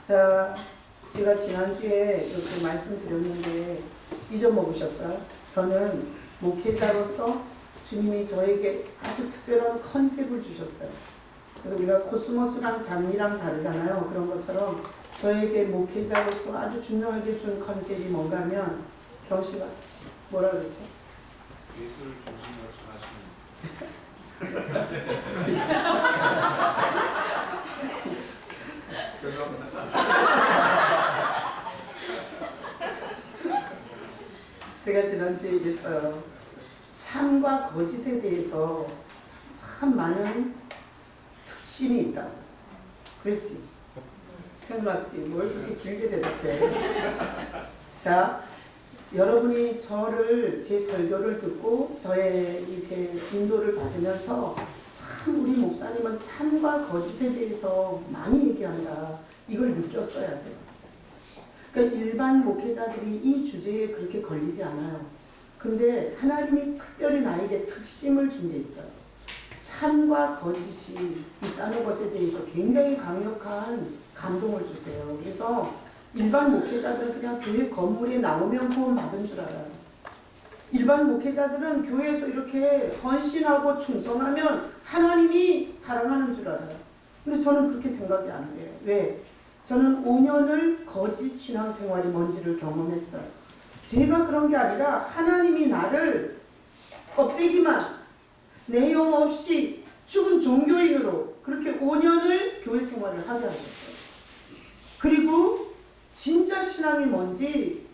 자, 제가 지난주에 이렇게 말씀드렸는데 잊어먹으셨어요? 저는 목회자로서 주님이 저에게 아주 특별한 컨셉을 주셨어요. 그래서 우리가 코스모스랑 장미랑 다르잖아요. 그런 것처럼 저에게 목회자로서 아주 중요하게 준 컨셉이 뭔가 하면, 경씨가 뭐라 그랬어요? 예술 중심으로 전하시는. 제가 지난주에 얘기했어요. 참과 거짓에 대해서 참 많은 특심이 있다. 그랬지? 생각났지? 뭘 그렇게 길게 대답해. 자, 여러분이 저를, 제 설교를 듣고 저의 이렇게 인도를 받으면서 참 우리 목사님은 참과 거짓에 대해서 많이 얘기한다. 이걸 느꼈어야 돼요. 그러니까 일반 목회자들이 이 주제에 그렇게 걸리지 않아요. 근데 하나님이 특별히 나에게 특심을 준 게 있어요. 참과 거짓이 있다는 것에 대해서 굉장히 강력한 감동을 주세요. 그래서 일반 목회자들은 그냥 교회 건물에 나오면 구원 받은 줄 알아요. 일반 목회자들은 교회에서 이렇게 헌신하고 충성하면 하나님이 사랑하는 줄 알아요. 근데 저는 그렇게 생각이 안 돼요. 왜? 저는 5년을 거짓 신앙생활이 뭔지를 경험했어요. 제가 그런 게 아니라 하나님이 나를 껍데기만 내용 없이 죽은 종교인으로 그렇게 5년을 교회 생활을 하게 하셨어요. 그리고 진짜 신앙이 뭔지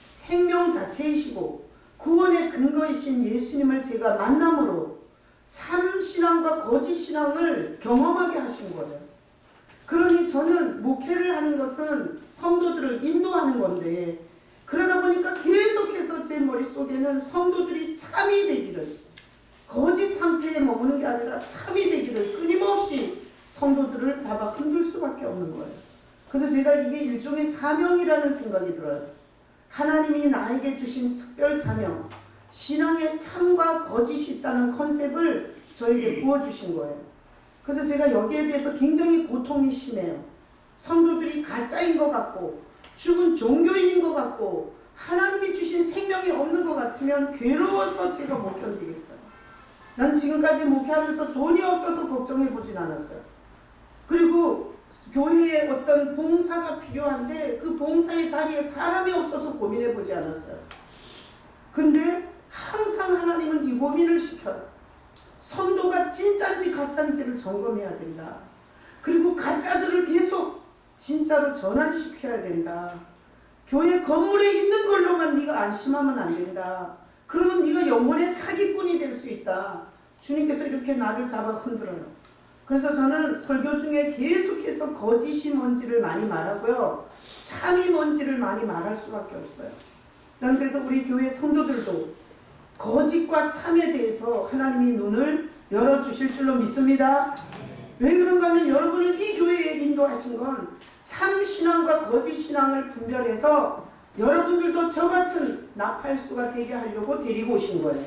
생명 자체이시고 구원의 근거이신 예수님을 제가 만남으로 참 신앙과 거짓 신앙을 경험하게 하신 거예요. 그러니 저는 목회를 하는 것은 성도들을 인도하는 건데, 그러다 보니까 계속해서 제 머릿속에는 성도들이 참이 되기를, 거짓 상태에 머무는 게 아니라 참이 되기를 끊임없이 성도들을 잡아 흔들 수밖에 없는 거예요. 그래서 제가 이게 일종의 사명이라는 생각이 들어요. 하나님이 나에게 주신 특별 사명, 신앙에 참과 거짓이 있다는 컨셉을 저에게 부어주신 거예요. 그래서 제가 여기에 대해서 굉장히 고통이 심해요. 성도들이 가짜인 것 같고 죽은 종교인인 것 같고 하나님이 주신 생명이 없는 것 같으면 괴로워서 제가 못 견디겠어요. 난 지금까지 목회하면서 돈이 없어서 걱정해보진 않았어요. 그리고 교회에 어떤 봉사가 필요한데 그 봉사의 자리에 사람이 없어서 고민해보지 않았어요. 근데 항상 하나님은 이 고민을 시켜요. 성도가 진짜인지 가짜인지를 점검해야 된다. 그리고 가짜들을 계속 진짜로 전환시켜야 된다. 교회 건물에 있는 걸로만 네가 안심하면 안 된다. 그러면 네가 영혼의 사기꾼이 될 수 있다. 주님께서 이렇게 나를 잡아 흔들어요. 그래서 저는 설교 중에 계속해서 거짓이 뭔지를 많이 말하고요, 참이 뭔지를 많이 말할 수밖에 없어요. 난 그래서 우리 교회 성도들도 거짓과 참에 대해서 하나님이 눈을 열어주실 줄로 믿습니다. 왜 그런가 하면 여러분을 이 교회에 인도하신 건 참 신앙과 거짓 신앙을 분별해서 여러분들도 저 같은 나팔수가 되게 하려고 데리고 오신 거예요.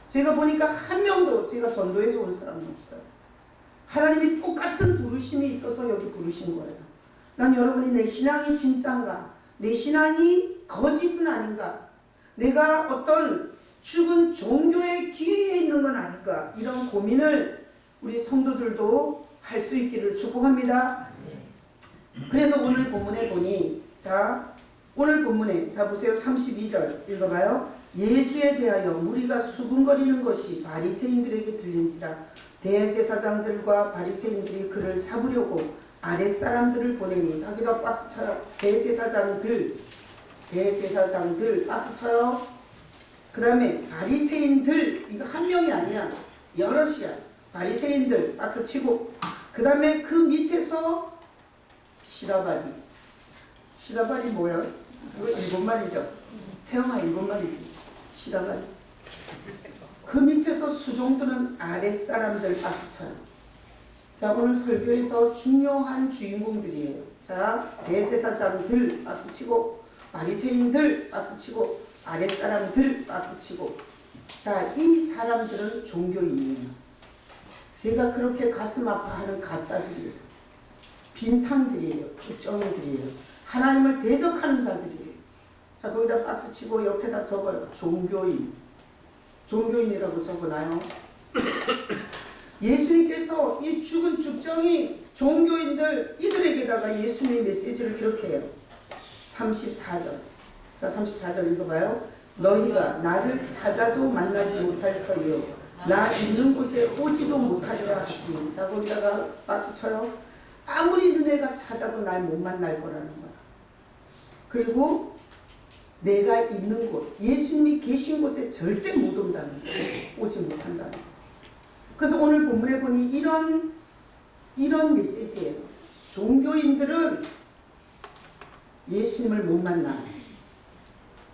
제가 보니까 한 명도 제가 전도해서 온 사람이 없어요. 하나님이 똑같은 부르심이 있어서 여기 부르신 거예요. 난 여러분이 내 신앙이 진짠가? 내 신앙이 거짓은 아닌가? 내가 어떤 죽은 종교의 기회에 있는 건 아닐까? 이런 고민을 우리 성도들도 할 수 있기를 축복합니다. 그래서 오늘 본문에 보니, 오늘 본문에 보세요. 32절 읽어봐요. 예수에 대하여 무리가 수군거리는 것이 바리새인들에게 들린지라 대제사장들과 바리새인들이 그를 잡으려고 아랫사람들을 보내니, 자기가 박스 쳐요. 대제사장들 박스 쳐요. 그 다음에 바리새인들, 이거 한 명이 아니야, 여럿이야. 바리새인들 박수 치고, 그 다음에 그 밑에서 시라바리 뭐야? 이거 일본말이죠. 태영아 일본말이지. 시라바리. 그 밑에서 수종드는 아랫사람들 박수 쳐요. 자, 오늘 설교에서 중요한 주인공들이에요. 자, 대제사장들 박수 치고, 바리새인들 박수 치고, 아랫사람들 박수 치고. 자, 이 사람들은 종교인이에요. 제가 그렇게 가슴 아파하는 가짜들이에요. 빈탕들이에요. 죽정이들이에요. 하나님을 대적하는 자들이에요. 자, 거기다 박스 치고 옆에다 적어요. 종교인. 종교인이라고 적어놔요. 예수님께서 이 죽은 죽정이 종교인들 이들에게다가 예수님의 메시지를 이렇게 해요. 34절. 자, 34절 읽어봐요. 너희가 나를 찾아도 만나지 못할 터이요 나 있는 곳에 오지도 못하리라 하시니. 자, 거기다가 박수 쳐요. 아무리 너네가 찾아도 날 못 만날 거라는 거야. 그리고 내가 있는 곳, 예수님이 계신 곳에 절대 못 온다는 거야. 오지 못한다는 거야. 그래서 오늘 본문에 보니 이런 메시지예요. 종교인들은 예수님을 못 만나.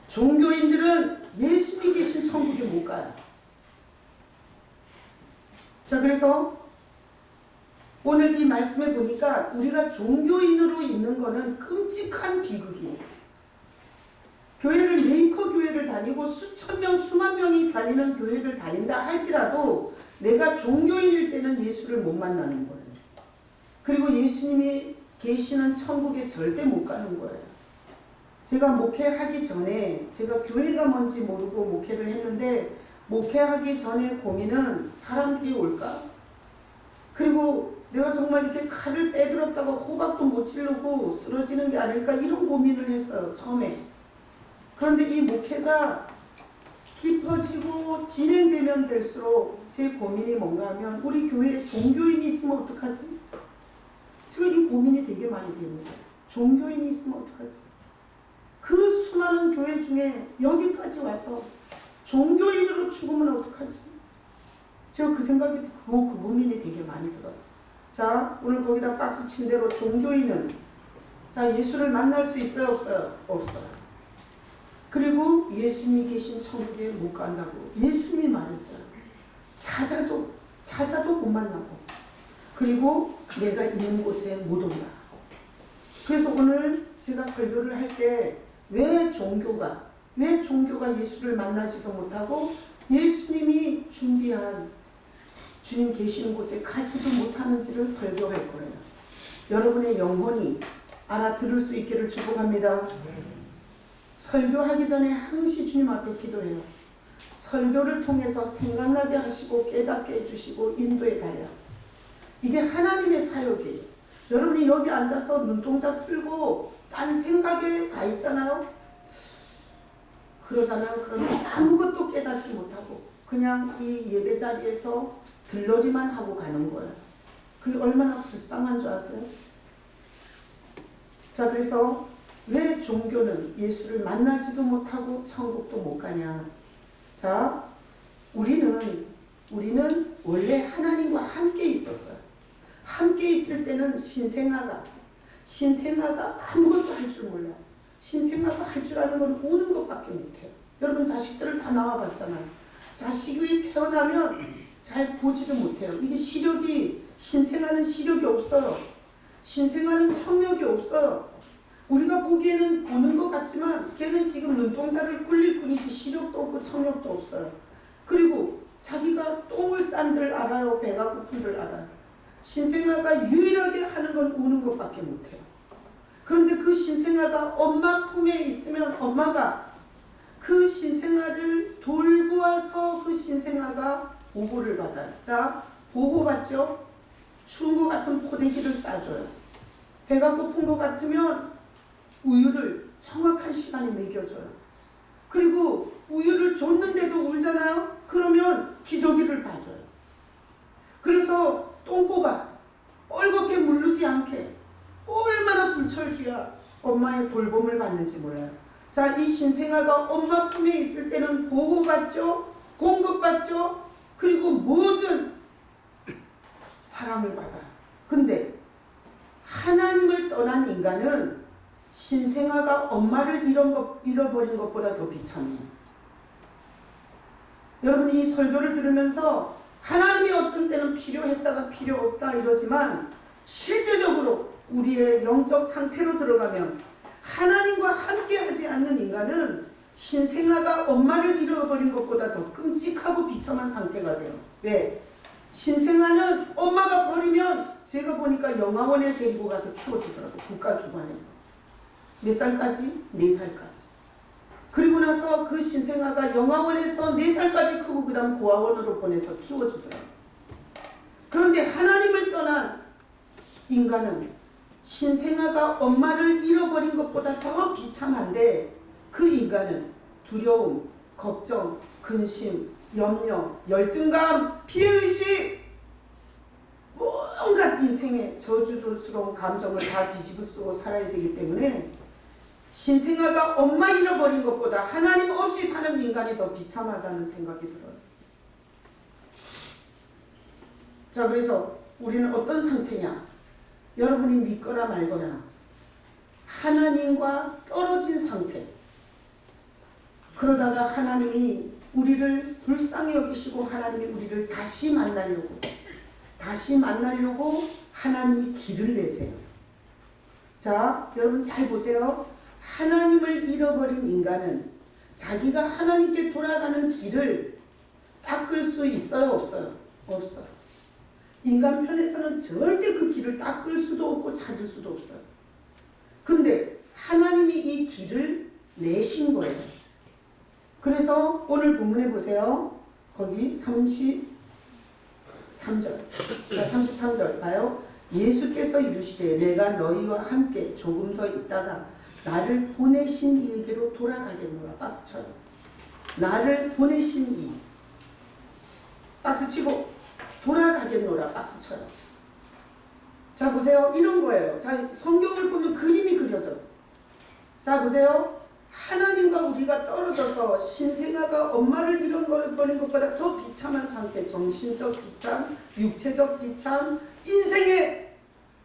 종교인들은 예수님이 계신 천국에 못 가요. 자, 그래서 오늘 이 말씀에 보니까 우리가 종교인으로 있는 거는 끔찍한 비극이에요. 교회를 메이커 교회를 다니고 수천 명, 수만 명이 다니는 교회를 다닌다 할지라도 내가 종교인일 때는 예수를 못 만나는 거예요. 그리고 예수님이 계시는 천국에 절대 못 가는 거예요. 제가 목회하기 전에 제가 교회가 뭔지 모르고 목회를 했는데 목회하기 전에 고민은 사람들이 올까? 그리고 내가 정말 이렇게 칼을 빼들었다가 호박도 못 찌르고 쓰러지는 게 아닐까 이런 고민을 했어요. 처음에. 그런데 이 목회가 깊어지고 진행되면 될수록 제 고민이 뭔가 하면 우리 교회에 종교인이 있으면 어떡하지? 지금 이 고민이 되게 많이 됩니다. 종교인이 있으면 어떡하지? 그 수많은 교회 중에 여기까지 와서 종교인으로 죽으면 어떡하지? 제가 그 생각이 그 고민이 되게 많이 들어요. 자, 오늘 거기다 박스 친 대로 종교인은 자, 예수를 만날 수 있어요? 없어요? 없어요. 그리고 예수님이 계신 천국에 못 간다고 예수님이 말했어요. 찾아도 못 만나고 그리고 내가 있는 곳에 못 온다. 그래서 오늘 제가 설교를 할 때 왜 종교가 예수를 만나지도 못하고 예수님이 준비한 주님 계시는 곳에 가지도 못하는지를 설교할 거예요. 여러분의 영혼이 알아들을 수 있기를 축복합니다. 설교하기 전에 항시 주님 앞에 기도해요. 설교를 통해서 생각나게 하시고 깨닫게 해주시고 인도해 달라. 이게 하나님의 사역이에요. 여러분이 여기 앉아서 눈동자 풀고 딴 생각에 가 있잖아요. 그러잖아요. 그러면 아무것도 깨닫지 못하고 그냥 이 예배 자리에서 들러리만 하고 가는 거예요. 그게 얼마나 불쌍한 줄 아세요? 자, 그래서 왜 종교는 예수를 만나지도 못하고 천국도 못 가냐? 자, 우리는 원래 하나님과 함께 있었어요. 함께 있을 때는 신생아가 아무것도 할 줄 몰라요. 신생아가 할 줄 아는 건 우는 것밖에 못해요. 여러분 자식들을 다 낳아봤잖아요. 자식이 태어나면 잘 보지도 못해요. 이게 신생아는 시력이 없어요. 신생아는 청력이 없어요. 우리가 보기에는 보는 것 같지만 걔는 지금 눈동자를 굴릴 뿐이지 시력도 없고 청력도 없어요. 그리고 자기가 똥을 싼 줄 알아요. 배가 고픈 줄 알아요. 신생아가 유일하게 하는 건 우는 것밖에 못해요. 그런데 그 신생아가 엄마 품에 있으면 엄마가 그 신생아를 돌보아서 그 신생아가 보호를 받아요. 자, 보호받죠? 추운 것 같은 포대기를 싸줘요. 배가 고픈 것 같으면 우유를 정확한 시간에 먹여줘요. 그리고 우유를 줬는데도 울잖아요. 그러면 기저귀를 봐줘요. 그래서 똥꼬가 뻘겋게 물르지 않게 얼마나 불철주야 엄마의 돌봄을 받는지 몰라요. 자, 이 신생아가 엄마 품에 있을 때는 보호받죠, 공급받죠, 그리고 모든 사랑을 받아요. 근데 하나님을 떠난 인간은 신생아가 엄마를 잃어버린 것보다 더 비참해요. 여러분이 이 설교를 들으면서 하나님이 어떤 때는 필요했다가 필요 없다 이러지만 실제적으로 우리의 영적 상태로 들어가면 하나님과 함께하지 않는 인간은 신생아가 엄마를 잃어버린 것보다 더 끔찍하고 비참한 상태가 돼요. 왜? 신생아는 엄마가 버리면 제가 보니까 영아원에 데리고 가서 키워주더라고. 국가기관에서. 몇 살까지? 4살까지. 그리고 나서 그 신생아가 영아원에서 4살까지 크고 그 다음 고아원으로 보내서 키워주더라고. 그런데 하나님을 떠난 인간은 신생아가 엄마를 잃어버린 것보다 더 비참한데 그 인간은 두려움, 걱정, 근심, 염려, 열등감, 피해의식, 온갖 인생의 저주스러운 감정을 다 뒤집어 쓰고 살아야 되기 때문에 신생아가 엄마 잃어버린 것보다 하나님 없이 사는 인간이 더 비참하다는 생각이 들어요. 자, 그래서 우리는 어떤 상태냐? 여러분이 믿거나 말거나 하나님과 떨어진 상태. 그러다가 하나님이 우리를 불쌍히 여기시고 하나님이 우리를 다시 만나려고 하나님이 길을 내세요. 자, 여러분 잘 보세요. 하나님을 잃어버린 인간은 자기가 하나님께 돌아가는 길을 닦을 수 있어요? 없어요? 없어요. 인간 편에서는 절대 그 길을 닦을 수도 없고 찾을 수도 없어요. 근데 하나님이 이 길을 내신 거예요. 그래서 오늘 본문에 보세요. 거기 33절. 33절 봐요. 예수께서 이르시되 내가 너희와 함께 조금 더 있다가 나를 보내신 이에게로 돌아가겠노라. 박수쳐요. 나를 보내신 이. 박수치고 돌아가겠노라. 박수쳐요. 자, 보세요. 이런 거예요. 자, 성경을 보면 그림이 그려져. 자, 보세요. 하나님과 우리가 떨어져서 신생아가 엄마를 잃어버린 것보다 더 비참한 상태, 정신적 비참, 육체적 비참, 인생의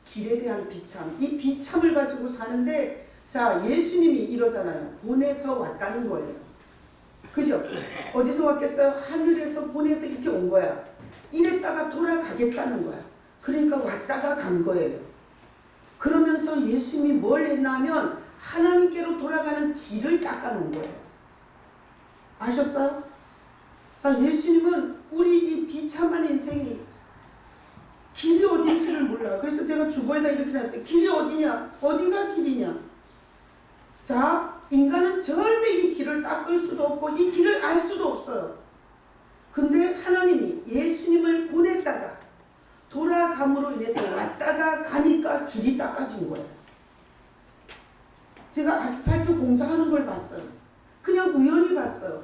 길에 대한 비참, 이 비참을 가지고 사는데, 자, 예수님이 이러잖아요. 보내서 왔다는 거예요. 그죠? 어디서 왔겠어요? 하늘에서 보내서 이렇게 온 거야. 이랬다가 돌아가겠다는 거야. 그러니까 왔다가 간 거예요. 그러면서 예수님이 뭘 했나 하면 하나님께로 돌아가는 길을 닦아놓은 거예요. 아셨어요? 자, 예수님은 우리 이 비참한 인생이 길이 어딘지를 몰라. 그래서 제가 주보에다 이렇게 놨어요. 길이 어디냐? 어디가 길이냐? 자, 인간은 절대 이 길을 닦을 수도 없고 이 길을 알 수도 없어요. 근데 하나님이 예수님을 보냈다가 돌아감으로 인해서 왔다가 가니까 길이 닦아진 거예요. 제가 아스팔트 공사하는 걸 봤어요. 그냥 우연히 봤어요.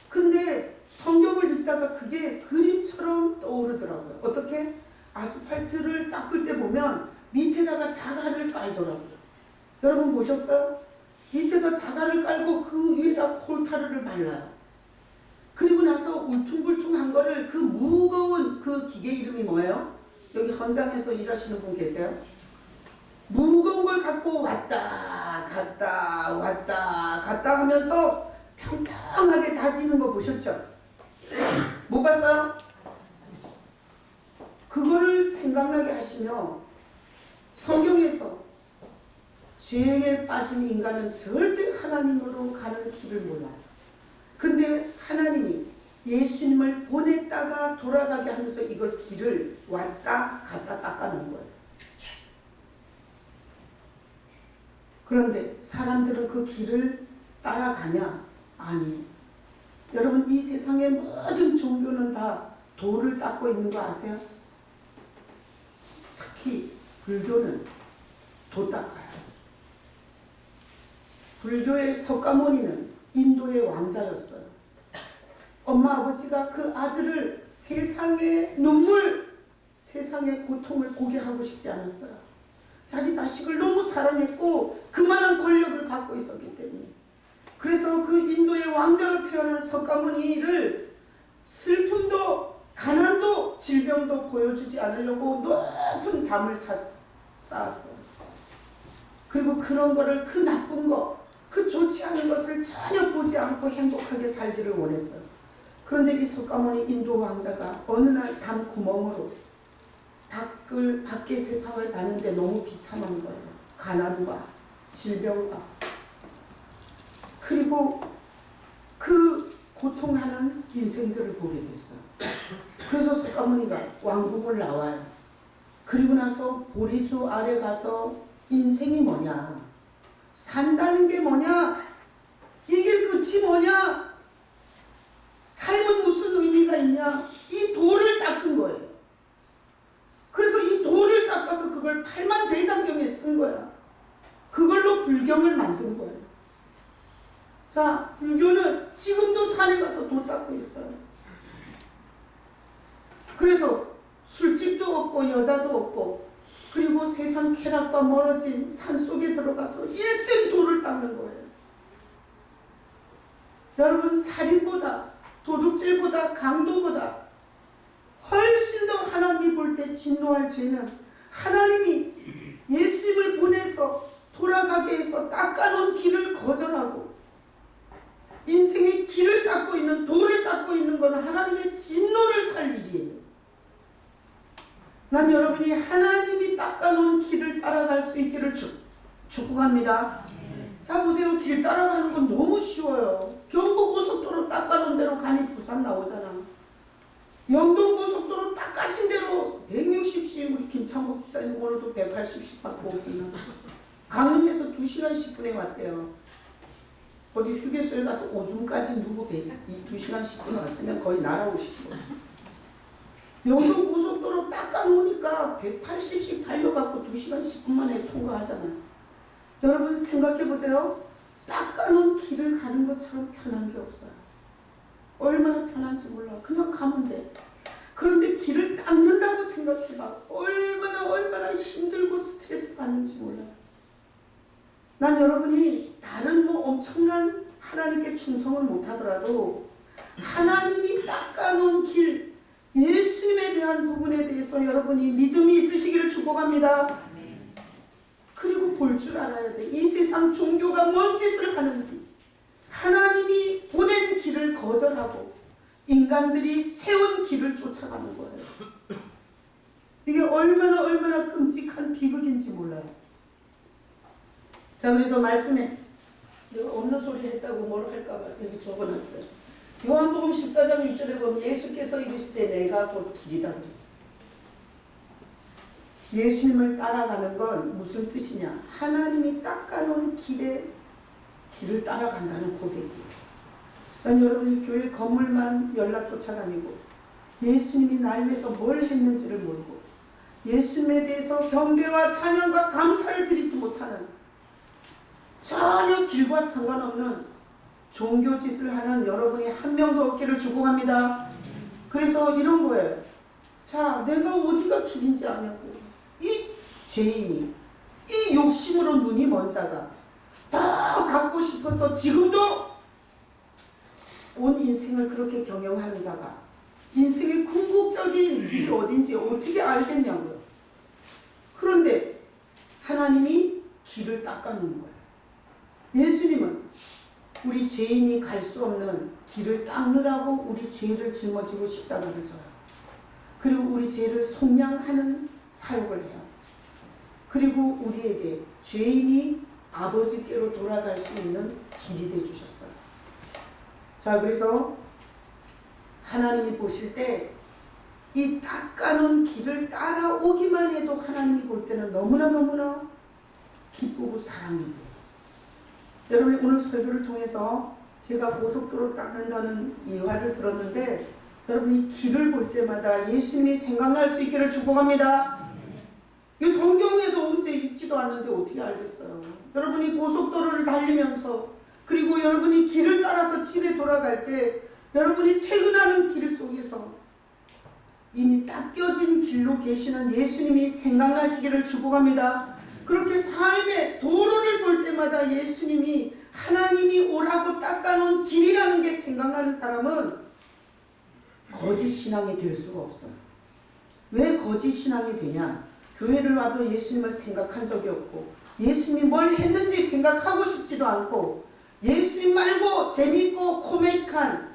근데 성경을 읽다가 그게 그림처럼 떠오르더라고요. 어떻게? 아스팔트를 닦을 때 보면 밑에다가 자갈을 깔더라고요. 여러분 보셨어요? 밑에다 자갈을 깔고 그 위에다 콜타르를 발라요. 그리고 나서 울퉁불퉁한 거를 그 무거운 그 기계 이름이 뭐예요? 여기 현장에서 일하시는 분 계세요? 무거운 걸 갖고 왔다 갔다 왔다 갔다 하면서 평평하게 다지는 거 보셨죠? 못 봤어요? 그거를 생각나게 하시며 성경에서 죄에 빠진 인간은 절대 하나님으로 가는 길을 몰라요. 근데 하나님이 예수님을 보냈다가 돌아가게 하면서 이걸 길을 왔다 갔다 닦아놓은 거예요. 그런데 사람들은 그 길을 따라가냐? 아니에요. 여러분, 이 세상의 모든 종교는 다 도를 닦고 있는 거 아세요? 특히 불교는 도 닦아요. 불교의 석가모니는 인도의 왕자였어요. 엄마 아버지가 그 아들을 세상의 눈물, 세상의 고통을 보게 하고 싶지 않았어요. 자기 자식을 너무 사랑했고 그만한 권력을 갖고 있었기 때문에. 그래서 그 인도의 왕자로 태어난 석가모니를 슬픔도 가난도 질병도 보여주지 않으려고 높은 담을 쌓았어요. 그리고 그런 거를 그 나쁜 거, 그 좋지 않은 것을 전혀 보지 않고 행복하게 살기를 원했어요. 그런데 이 석가모니 인도 왕자가 어느 날 담 구멍으로 밖의 세상을 봤는데 너무 비참한 거예요. 가난과 질병과 그리고 그 고통하는 인생들을 보게 됐어요. 그래서 석가모니가 왕국을 나와요. 그리고 나서 보리수 아래 가서 인생이 뭐냐, 산다는 게 뭐냐, 이 길 끝이 뭐냐, 삶은 무슨 의미가 있냐, 이 돌을 닦은 거예요. 그래서 이 돌을 닦아서 그걸 팔만대장경에 쓴 거야. 그걸로 불경을 만든 거예요. 자, 불교는 지금도 산에 가서 돌 닦고 있어요. 그래서 술집도 없고 여자도 없고, 그리고 세상 쾌락과 멀어진 산속에 들어가서 일생 돌을 닦는 거예요. 여러분, 살인보다, 도둑질보다, 강도보다 훨씬 더 하나님이 볼 때 진노할 죄는 하나님이 예수님을 보내서 돌아가게 해서 닦아놓은 길을 거절하고 인생의 길을 닦고 있는, 돌을 닦고 있는 것은 하나님의 진노를 살 일이에요. 난 여러분이 하나님이 닦아놓은 길을 따라갈 수 있기를 축복합니다. 자, 보세요. 길 따라가는 건 너무 쉬워요. 경부고속도로 닦아놓은 대로 가니 부산 나오잖아. 영동고속도로 닦아진 대로 160씩 우리 김창국 집사님 오늘도 180씩 받고 오세요. 강릉에서 2시간 10분에 왔대요. 어디 휴게소에 가서 오줌까지 누구 2시간 10분 왔으면 거의 날아오시고. 영동고속도로 닦아놓으니까 180씩 달려갖고 2시간 10분 만에 통과하잖아요. 여러분 생각해보세요. 닦아놓은 길을 가는 것처럼 편한 게 없어요. 얼마나 편한지 몰라. 그냥 가면 돼. 그런데 길을 닦는다고 생각해봐. 얼마나 힘들고 스트레스 받는지 몰라. 난 여러분이 다른 뭐 엄청난 하나님께 충성을 못하더라도 하나님이 닦아놓은 길, 예수님에 대한 부분에 대해서 여러분이 믿음이 있으시기를 축복합니다. 그리고 볼 줄 알아야 돼. 이 세상 종교가 뭔 짓을 하는지. 하나님이 보낸 길을 거절하고 인간들이 세운 길을 쫓아가는 거예요. 이게 얼마나 끔찍한 비극인지 몰라요. 자, 그래서 말씀에 내가 없는 소리 했다고 뭐로 할까봐 여기 적어놨어요. 요한복음 14장 6절에 보면 예수께서 이르시되 내가 곧 길이다 그랬어요. 예수님을 따라가는 건 무슨 뜻이냐? 하나님이 닦아놓은 길을 따라간다는 고백이에요. 난 여러분이 교회 건물만 연락 쫓아다니고 예수님이 날 위해서 뭘 했는지를 모르고 예수님에 대해서 경배와 찬양과 감사를 드리지 못하는 전혀 길과 상관없는 종교짓을 하는 여러분이 한 명도 없기를 축복합니다. 그래서 이런 거예요. 자, 내가 어디가 길인지 아냐고. 이 죄인이, 이 욕심으로 눈이 먼 자가 더 갖고 싶어서 지금도 온 인생을 그렇게 경영하는 자가 인생의 궁극적인 길이 어딘지 어떻게 알겠냐고요. 그런데 하나님이 길을 닦아놓은 거예요. 예수님은 우리 죄인이 갈 수 없는 길을 닦느라고 우리 죄를 짊어지고 십자가를 져요. 그리고 우리 죄를 속량하는 사역을 해요. 그리고 우리에게 죄인이 아버지께로 돌아갈 수 있는 길이 되어주셨어요. 자, 그래서 하나님이 보실 때 이 닦아놓은 길을 따라오기만 해도 하나님이 볼 때는 너무나 기쁘고 사랑이고. 여러분, 오늘 설교를 통해서 제가 고속도로를 닦는다는 이화를 들었는데 여러분이 길을 볼 때마다 예수님이 생각날 수 있기를 축복합니다. 이 성경에서 언제 읽지도 않는데 어떻게 알겠어요. 여러분이 고속도로를 달리면서 그리고 여러분이 길을 따라서 집에 돌아갈 때 여러분이 퇴근하는 길 속에서 이미 닦여진 길로 계시는 예수님이 생각나시기를 축복합니다. 그렇게 삶의 도로를 볼 때마다 예수님이 하나님이 오라고 닦아놓은 길이라는 게 생각나는 사람은 거짓 신앙이 될 수가 없어요. 왜 거짓 신앙이 되냐? 교회를 와도 예수님을 생각한 적이 없고 예수님이 뭘 했는지 생각하고 싶지도 않고 예수님 말고 재밌고 코믹한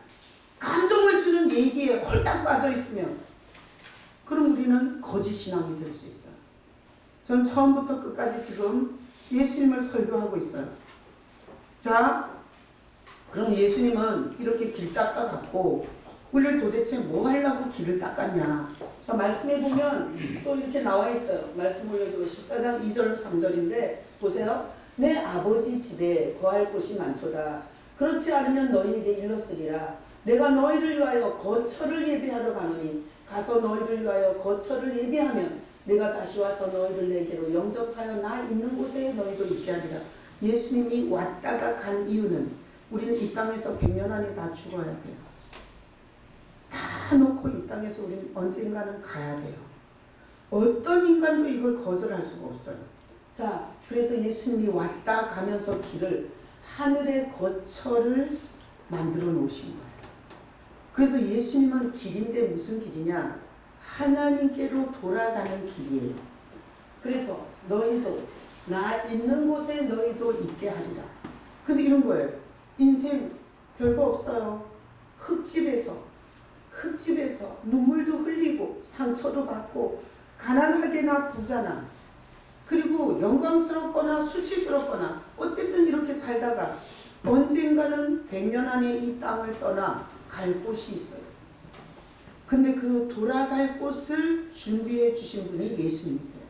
감동을 주는 얘기에 홀딱 빠져 있으면 그럼 우리는 거짓 신앙이 될 수 있어요. 전 처음부터 끝까지 지금 예수님을 설교하고 있어요. 자, 그럼 예수님은 이렇게 길 닦아갖고 우리를 도대체 뭐 하려고 길을 닦았냐. 자, 말씀해 보면 또 이렇게 나와 있어요. 말씀 올려주고 14장 2절 3절인데 보세요. 내 아버지 집에 거할 곳이 많도다. 그렇지 않으면 너희에게 일렀으리라. 내가 너희를 위하여 거처를 예비하러 가노니 가서 너희를 위하여 거처를 예비하면 내가 다시 와서 너희를 내게로 영접하여 나 있는 곳에 너희도 있게 하리라. 예수님이 왔다가 간 이유는 우리는 이 땅에서 100년 안에 다 죽어야 돼요. 다 놓고 이 땅에서 우리는 언젠가는 가야 돼요. 어떤 인간도 이걸 거절할 수가 없어요. 자, 그래서 예수님이 왔다 가면서 길을 하늘의 거처를 만들어 놓으신 거예요. 그래서 예수님은 길인데 무슨 길이냐? 하나님께로 돌아가는 길이에요. 그래서 너희도 나 있는 곳에 너희도 있게 하리라. 그래서 이런 거예요. 인생 별거 없어요. 흙집에서 눈물도 흘리고 상처도 받고 가난하게나 부자나 그리고 영광스럽거나 수치스럽거나 어쨌든 이렇게 살다가 언젠가는 100년 안에 이 땅을 떠나 갈 곳이 있어요. 근데 그 돌아갈 곳을 준비해 주신 분이 예수님이세요.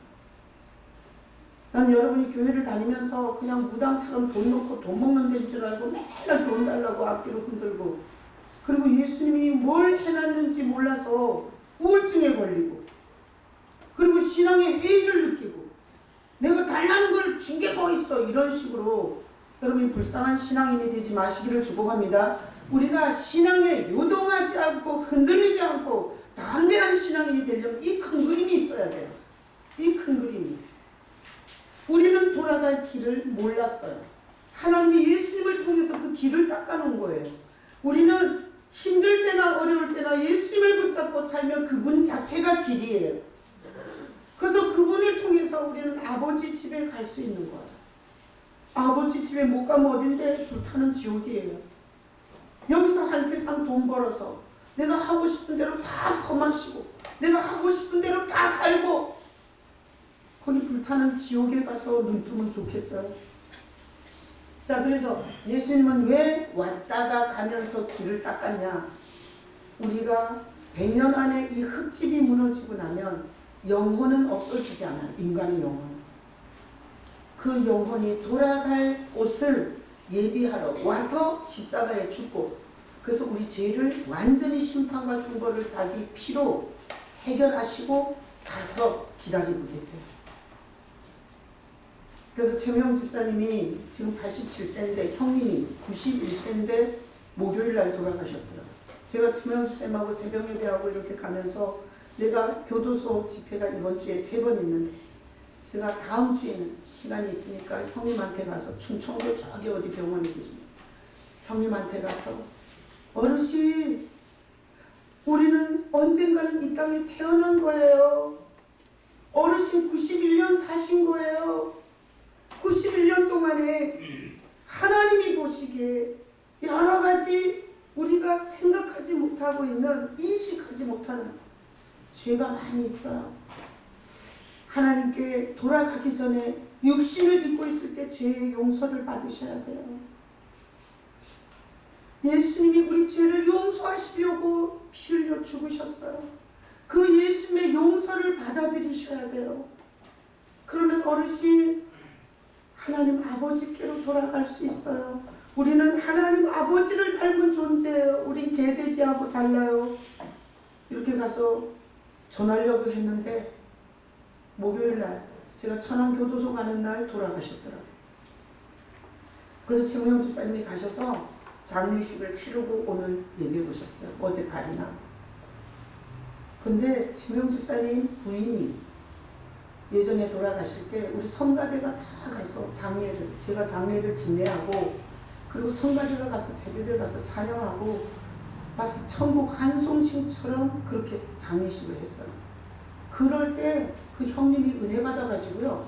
난 여러분이 교회를 다니면서 그냥 무당처럼 돈 놓고 돈 먹는 데인 줄 알고 맨날 돈 달라고 앞뒤로 흔들고 그리고 예수님이 뭘 해놨는지 몰라서 우울증에 걸리고 그리고 신앙의 회의를 느끼고 내가 달라는 걸 준 게 뭐 있어 이런 식으로 여러분이 불쌍한 신앙인이 되지 마시기를 축복합니다. 우리가 신앙에 요동하지 않고 흔들리지 않고 담대한 신앙인이 되려면 이 큰 그림이 있어야 돼요. 이 큰 그림이. 우리는 돌아갈 길을 몰랐어요. 하나님이 예수님을 통해서 그 길을 닦아놓은 거예요. 우리는 힘들 때나 어려울 때나 예수님을 붙잡고 살면 그분 자체가 길이에요. 그래서 그분을 통해서 우리는 아버지 집에 갈 수 있는 거예요. 아버지 집에 못 가면 어딘데? 불타는 지옥이에요. 여기서 한 세상 돈 벌어서 내가 하고 싶은 대로 다 퍼마시고 내가 하고 싶은 대로 다 살고 거기 불타는 지옥에 가서 눈 뜨면 좋겠어요. 자, 그래서 예수님은 왜 왔다가 가면서 길을 닦았냐? 우리가 100년 안에 이 흙집이 무너지고 나면 영혼은 없어지지 않아요. 인간의 영혼. 그 영혼이 돌아갈 곳을 예비하러 와서 십자가에 죽고 그래서 우리 죄를 완전히 심판과 형벌을 자기 피로 해결하시고 가서 기다리고 계세요. 그래서 최명 집사님이 지금 87세인데 형님이 91세인데 목요일날 돌아가셨더라고요. 제가 최명 집사님하고 새벽 예배하고 이렇게 가면서 내가 교도소 집회가 이번 주에 3번 있는데 제가 다음 주에는 시간이 있으니까 형님한테 가서 충청도 저기 어디 병원에 계시네. 형님한테 가서 어르신 우리는 언젠가는 이 땅에 태어난 거예요. 어르신 91년 사신 거예요. 91년 동안에 하나님이 보시기에 여러 가지 우리가 생각하지 못하고 있는 인식하지 못하는 죄가 많이 있어요. 하나님께 돌아가기 전에 육신을 입고 있을 때 죄의 용서를 받으셔야 돼요. 예수님이 우리 죄를 용서하시려고 피 흘려 죽으셨어요. 그 예수님의 용서를 받아들이셔야 돼요. 그러면 어르신 하나님 아버지께로 돌아갈 수 있어요. 우리는 하나님 아버지를 닮은 존재예요. 우린 개돼지하고 달라요. 이렇게 가서 전하려고 했는데 목요일날 제가 천안교도소 가는 날 돌아가셨더라고요. 그래서 최무영 집사님이 가셔서 장례식을 치르고 오늘 예배 오셨어요. 어제 발이나. 근데 최무영 집사님 부인이 예전에 돌아가실 때 우리 성가대가 다 가서 제가 장례를 진례하고 그리고 성가대가 가서 새벽에 가서 찬양하고 마치 천국 한송신처럼 그렇게 장례식을 했어요. 그럴 때 그 형님이 은혜 받아가지고요.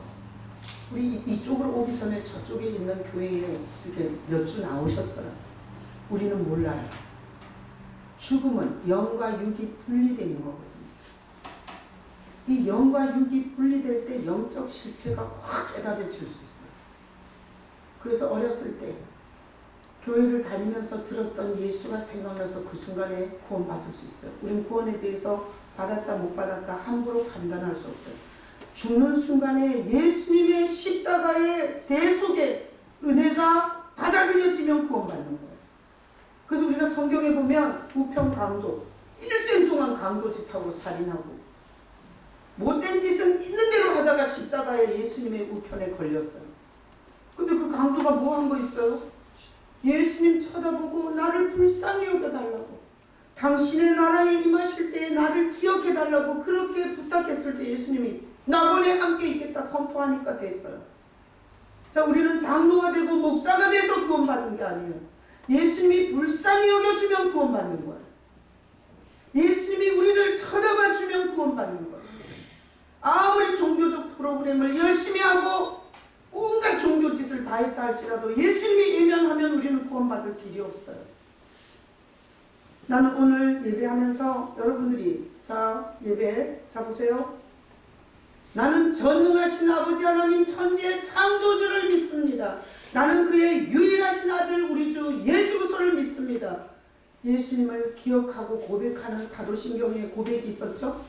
우리 이쪽으로 오기 전에 저쪽에 있는 교회에 이렇게 몇 주 나오셨어요. 우리는 몰라요. 죽음은 영과 육이 분리되는 거거든요. 이 영과 육이 분리될 때 영적 실체가 확 깨달아질 수 있어요. 그래서 어렸을 때 교회를 다니면서 들었던 예수가 생각나서 그 순간에 구원받을 수 있어요. 우린 구원에 대해서 받았다 못 받았다 함부로 판단할 수 없어요. 죽는 순간에 예수님의 십자가의 대속의 은혜가 받아들여지면 구원받는 거예요. 그래서 우리가 성경에 보면 우편 강도, 일생 동안 강도짓 하고 살인하고 못된 짓은 있는 대로 하다가 십자가에 예수님의 우편에 걸렸어요. 근데 그 강도가 뭐 한 거 있어요? 예수님 쳐다보고 나를 불쌍히 여겨달라고, 당신의 나라에 임하실 때에 나를 기억해달라고 그렇게 부탁했을 때 예수님이 나번에 함께 있겠다 선포하니까 됐어요. 자, 우리는 장로가 되고 목사가 돼서 구원받는 게 아니에요. 예수님이 불쌍히 여겨주면 구원받는 거예요. 예수님이 우리를 쳐다봐주면 구원받는 거예요. 아무리 종교적 프로그램을 열심히 하고 온갖 종교 짓을 다 했다 할지라도 예수님이 예면하면 우리는 구원받을 길이 없어요. 나는 오늘 예배하면서 여러분들이 자 예배 자 보세요. 나는 전능하신 아버지 하나님 천지의 창조주를 믿습니다. 나는 그의 유일하신 아들 우리 주 예수 그리스도를 믿습니다. 예수님을 기억하고 고백하는 사도신경에 고백이 있었죠.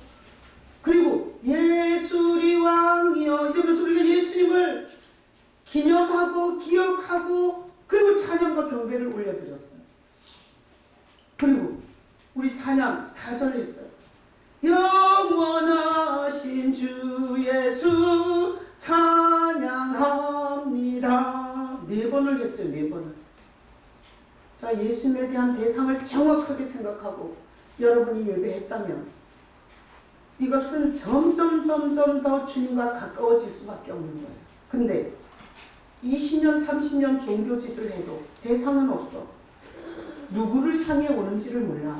그리고 예수 우리 왕이여 이러면서 우리가 예수님을 기념하고 기억하고 그리고 찬양과 경배를 올려드렸어요. 그리고 우리 찬양 4절 했어요. 영원하신 주 예수 찬양합니다. 4번을 했어요. 4번을. 자, 예수님에 대한 대상을 정확하게 생각하고 여러분이 예배했다면 이것은 점점 더 주님과 가까워질 수밖에 없는 거예요. 근데 20년 30년 종교짓을 해도 대상은 없어. 누구를 향해 오는지를 몰라.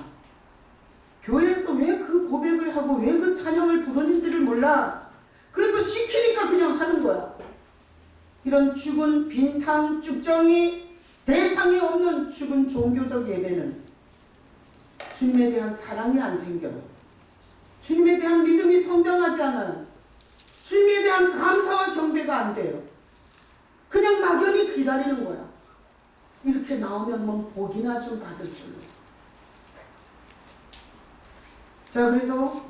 교회에서 왜 그 고백을 하고 왜 그 찬양을 부르는지를 몰라. 그래서 시키니까 그냥 하는 거야. 이런 죽은 빈탕 쭉정이 대상이 없는 죽은 종교적 예배는 주님에 대한 사랑이 안 생겨요. 주님에 대한 믿음이 성장하지 않아요. 주님에 대한 감사와 경배가 안 돼요. 그냥 막연히 기다리는 거야. 이렇게 나오면 뭐 복이나 좀 받을 줄로. 자, 그래서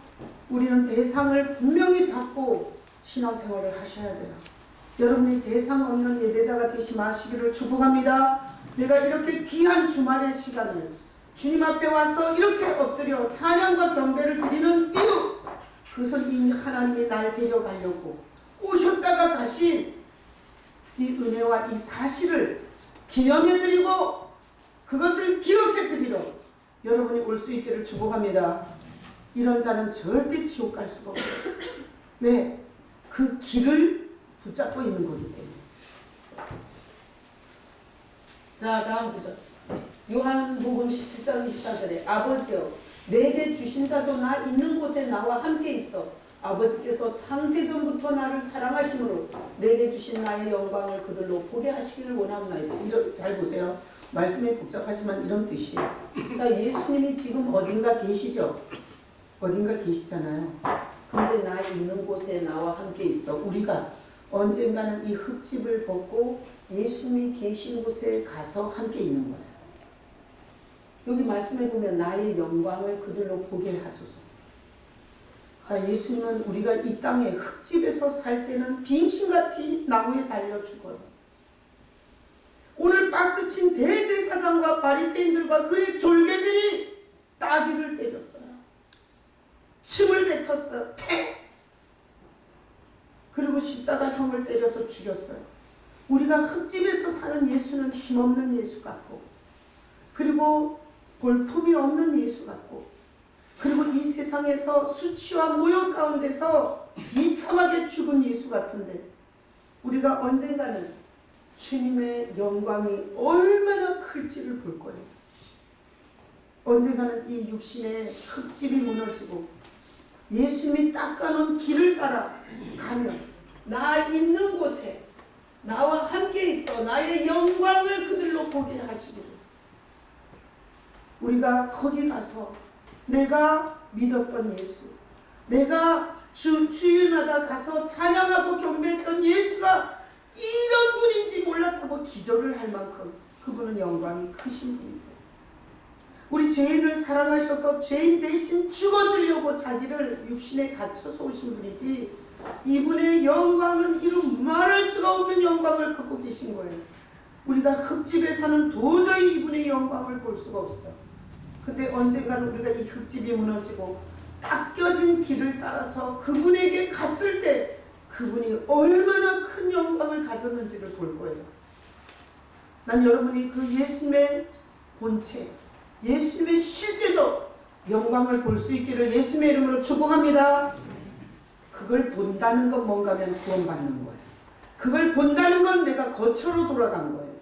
우리는 대상을 분명히 잡고 신앙생활을 하셔야 돼요. 여러분이 대상 없는 예배자가 되지 마시기를 축복합니다. 내가 이렇게 귀한 주말의 시간을 주님 앞에 와서 이렇게 엎드려 찬양과 경배를 드리는 이유, 그것은 이미 하나님이 날 데려가려고 오셨다가 가신 이 은혜와 이 사실을 기념해드리고 그것을 기억해드리러 여러분이 올 수 있기를 축복합니다. 이런 자는 절대 지옥 갈 수가 없어요. 왜? 그 길을 붙잡고 있는 거기 때문에. 자, 다음 구절. 요한복음 17장 24절에 아버지여 내게 주신 자도 나 있는 곳에 나와 함께 있어 아버지께서 창세전부터 나를 사랑하심으로 내게 주신 나의 영광을 그들로 보게 하시기를 원하옵나이다. 잘 보세요. 말씀이 복잡하지만 이런 뜻이에요. 자, 예수님이 지금 어딘가 계시죠? 어딘가 계시잖아요. 근데 나 있는 곳에 나와 함께 있어. 우리가 언젠가는 이 흙집을 벗고 예수님이 계신 곳에 가서 함께 있는 거예요. 여기 말씀해 보면 나의 영광을 그들로 보게 하소서. 자, 예수님은 우리가 이 땅에 흙집에서 살 때는 빙신같이 나무에 달려 죽어요. 오늘 박스친 대제사장과 바리새인들과 그의 졸개들이 따귀를 때렸어요. 침을 뱉었어요. 그리고 십자가형을 때려서 죽였어요. 우리가 흙집에서 사는 예수는 힘없는 예수 같고, 그리고 볼품이 없는 예수 같고, 그리고 이 세상에서 수치와 모욕 가운데서 비참하게 죽은 예수 같은데, 우리가 언젠가는 주님의 영광이 얼마나 클지를 볼 거예요. 언젠가는 이 육신의 흙집이 무너지고 예수님이 닦아놓은 길을 따라 가면 나 있는 곳에 나와 함께 있어 나의 영광을 그들로 보게 하시기를. 우리가 거기 가서 내가 믿었던 예수, 내가 주일마다 가서 찬양하고 경배했던 예수가 이런 분인지 몰랐다고 기절을 할 만큼 그분은 영광이 크신 분이세요. 우리 죄인을 사랑하셔서 죄인 대신 죽어주려고 자기를 육신에 갇혀서 오신 분이지, 이분의 영광은 이루 말할 수가 없는 영광을 갖고 계신 거예요. 우리가 흙집에서는 도저히 이분의 영광을 볼 수가 없어요. 근데 언젠가는 우리가 이 흙집이 무너지고 닦여진 길을 따라서 그분에게 갔을 때 그분이 얼마나 큰 영광을 가졌는지를 볼 거예요. 난 여러분이 그 예수님의 본체, 예수님의 실제적 영광을 볼 수 있기를 예수님의 이름으로 축복합니다. 그걸 본다는 건 뭔가 하면 구원받는 거예요. 그걸 본다는 건 내가 거처로 돌아간 거예요.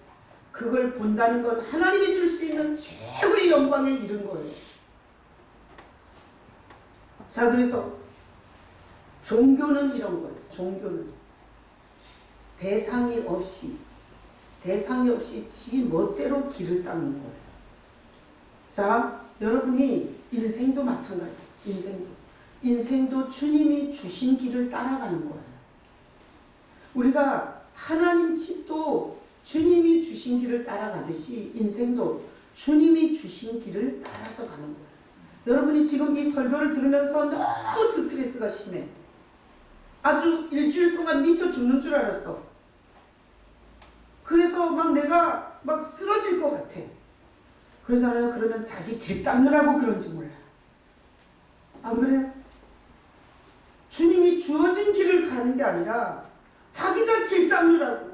그걸 본다는 건 하나님이 줄 수 있는 최고의 영광에 이른 거예요. 자, 그래서 종교는 이런 거예요. 종교는 대상이 없이 지 멋대로 길을 닦는 거예요. 자, 여러분이 인생도 마찬가지. 인생도 주님이 주신 길을 따라가는 거예요. 우리가 하나님 집도 주님이 주신 길을 따라가듯이 인생도 주님이 주신 길을 따라서 가는 거예요. 여러분이 지금 이 설교를 들으면서 너무 스트레스가 심해. 아주 일주일 동안 미쳐 죽는 줄 알았어. 그래서 막 내가 막 쓰러질 것 같아. 그러잖아요. 그러면 자기 길 닦느라고 그런지 몰라. 안 그래요? 주님이 주어진 길을 가는 게 아니라 자기가 길 닦느라고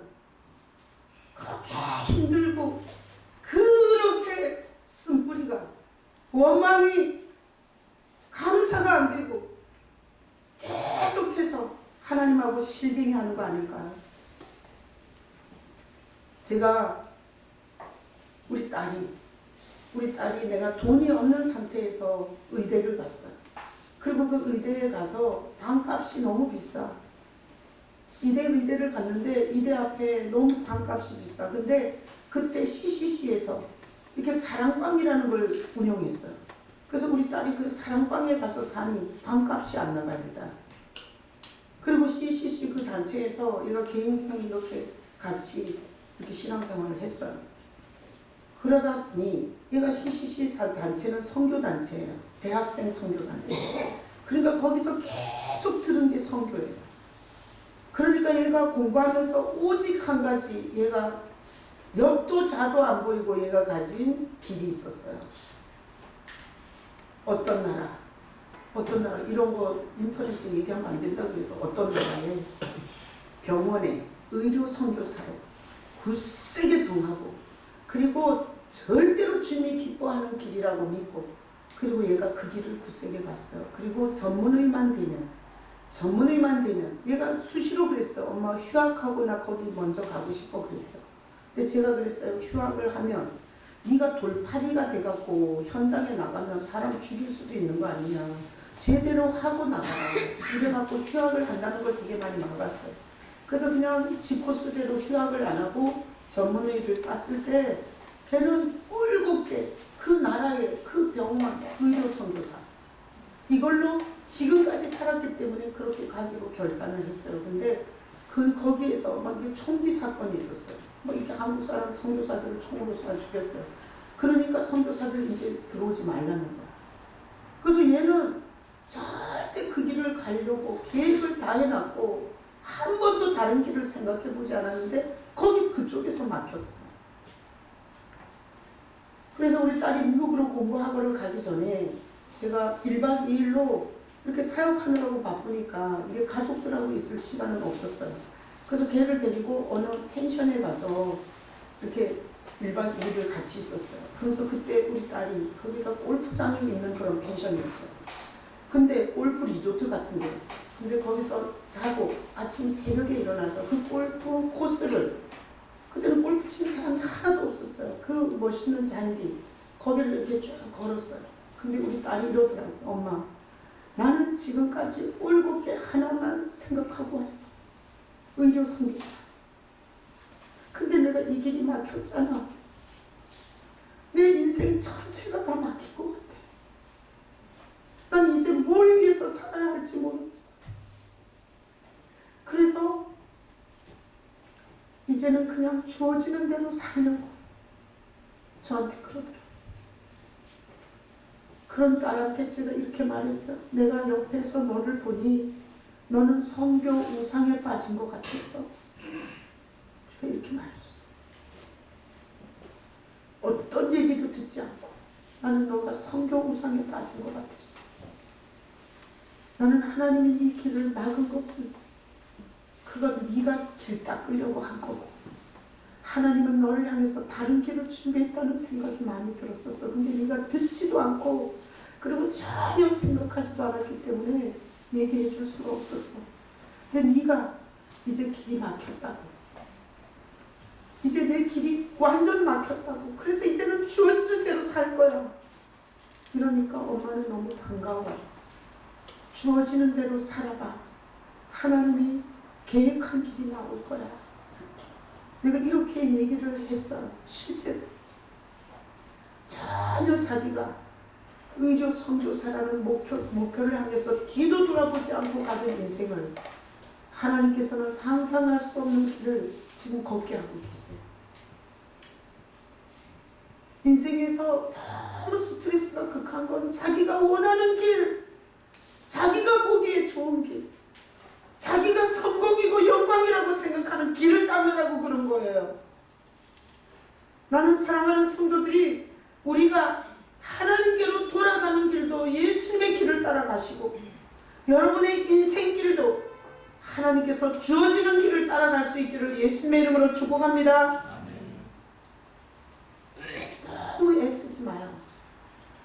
그렇게 힘들고 그렇게 쓴뿌리가 원망이 감사가 안 되고 계속해서 하나님하고 실빙이 하는 거 아닐까요? 제가 우리 딸이 내가 돈이 없는 상태에서 의대를 갔어요. 그리고 그 의대에 가서 방값이 너무 비싸. 의대를 갔는데 의대 앞에 너무 방값이 비싸. 근데 그때 CCC에서 이렇게 사랑방이라는 걸 운영했어요. 그래서 우리 딸이 그 사랑방에 가서 사니 방값이 안 나갑니다. 그리고 CCC 그 단체에서 얘가 개인장이 이렇게 같이 이렇게 신앙생활을 했어요. 그러다 보니 얘가 CCC 단체는 선교단체예요. 대학생 선교단체. 그러니까 거기서 계속 들은 게 선교예요. 그러니까 얘가 공부하면서 오직 한 가지, 얘가 옆도 자도 안 보이고 얘가 가진 길이 있었어요. 어떤 나라 이런 거 인터넷에 얘기하면 안 된다 그래서 어떤 나라에 병원에 의료 선교사로 굳세게 정하고, 그리고 절대로 주님이 기뻐하는 길이라고 믿고, 그리고 얘가 그 길을 굳세게 갔어요. 그리고 전문의만 되면 얘가 수시로 그랬어요. 엄마 휴학하고 나 거기 먼저 가고 싶어 그랬어요. 근데 제가 그랬어요. 휴학을 하면 네가 돌팔이가 돼갖고 현장에 나가면 사람 죽일 수도 있는 거 아니냐. 제대로 하고 나가라. 이래갖고 휴학을 한다는 걸 되게 많이 막았어요. 그래서 그냥 지 코스대로 휴학을 안 하고 전문의를 땄을 때 걔는 꼴곱게 그 나라의 그 병원 의료 선교사 이걸로 지금까지 살았기 때문에 그렇게 가기로 결단을 했어요. 근데 거기에서 막 총기 사건이 있었어요. 뭐 이렇게 한국 사람 선교사들을 총으로 쏴 죽였어요. 그러니까 선교사들 이제 들어오지 말라는 거야. 그래서 얘는 절대 그 길을 가려고 계획을 다 해놨고 한 번도 다른 길을 생각해 보지 않았는데 거기 그쪽에서 막혔어요. 그래서 우리 딸이 미국으로 공부학원을 가기 전에 제가 1박 2일로 이렇게 사역하느라고 바쁘니까 이게 가족들하고 있을 시간은 없었어요. 그래서 걔를 데리고 어느 펜션에 가서 이렇게 1박 2일을 같이 있었어요. 그래서 그때 우리 딸이 거기가 골프장이 있는 그런 펜션이었어요. 근데 골프 리조트 같은 데였어요. 근데 거기서 자고 아침 새벽에 일어나서 그 골프 코스를, 그때는 골프 치는 사람이 하나도 없었어요. 그 멋있는 잔디 거기를 이렇게 쭉 걸었어요. 근데 우리 딸이 이러더라고요. 엄마, 나는 지금까지 올곧게 하나만 생각하고 왔어. 의료 선교사. 근데 내가 이 길이 막혔잖아. 내 인생 전체가 다 막힌 것 같아. 난 이제 뭘 위해서 살아야 할지 모르겠어. 그래서 이제는 그냥 주어지는 대로 살려고. 저한테 그러더라고요. 그런 딸한테 제가 이렇게 말했어요. 내가 옆에서 너를 보니 너는 성교 우상에 빠진 것 같았어. 제가 이렇게 말해줬어요. 어떤 얘기도 듣지 않고 나는 너가 성교 우상에 빠진 것 같았어. 나는 하나님이 이 길을 막은 것은 그건 네가 길 닦으려고 한 거고 하나님은 너를 향해서 다른 길을 준비했다는 생각이 많이 들었었어. 근데 네가 듣지도 않고 그리고 전혀 생각하지도 않았기 때문에 얘기해 줄 수가 없었어. 근데 네가 이제 길이 막혔다고. 이제 내 길이 완전 막혔다고. 그래서 이제는 주어지는 대로 살 거야. 이러니까 엄마는 너무 반가워. 주어지는 대로 살아봐. 하나님이 계획한 길이 나올 거야. 내가 이렇게 얘기를 했어요. 실제로 전혀 자기가 의료 선교사라는 목표를 향해서 뒤도 돌아보지 않고 가던 인생을 하나님께서는 상상할 수 없는 길을 지금 걷게 하고 계세요. 인생에서 너무 스트레스가 극한 건 자기가 원하는 길, 자기가 보기에 좋은 길, 자기가 성공이고 영광이라고 생각하는 길을 따르라고 그런 거예요. 나는 사랑하는 성도들이 우리가 하나님께로 돌아가는 길도 예수님의 길을 따라가시고 여러분의 인생길도 하나님께서 주어지는 길을 따라갈 수 있기를 예수님의 이름으로 축복합니다. 너무 애쓰지 마요.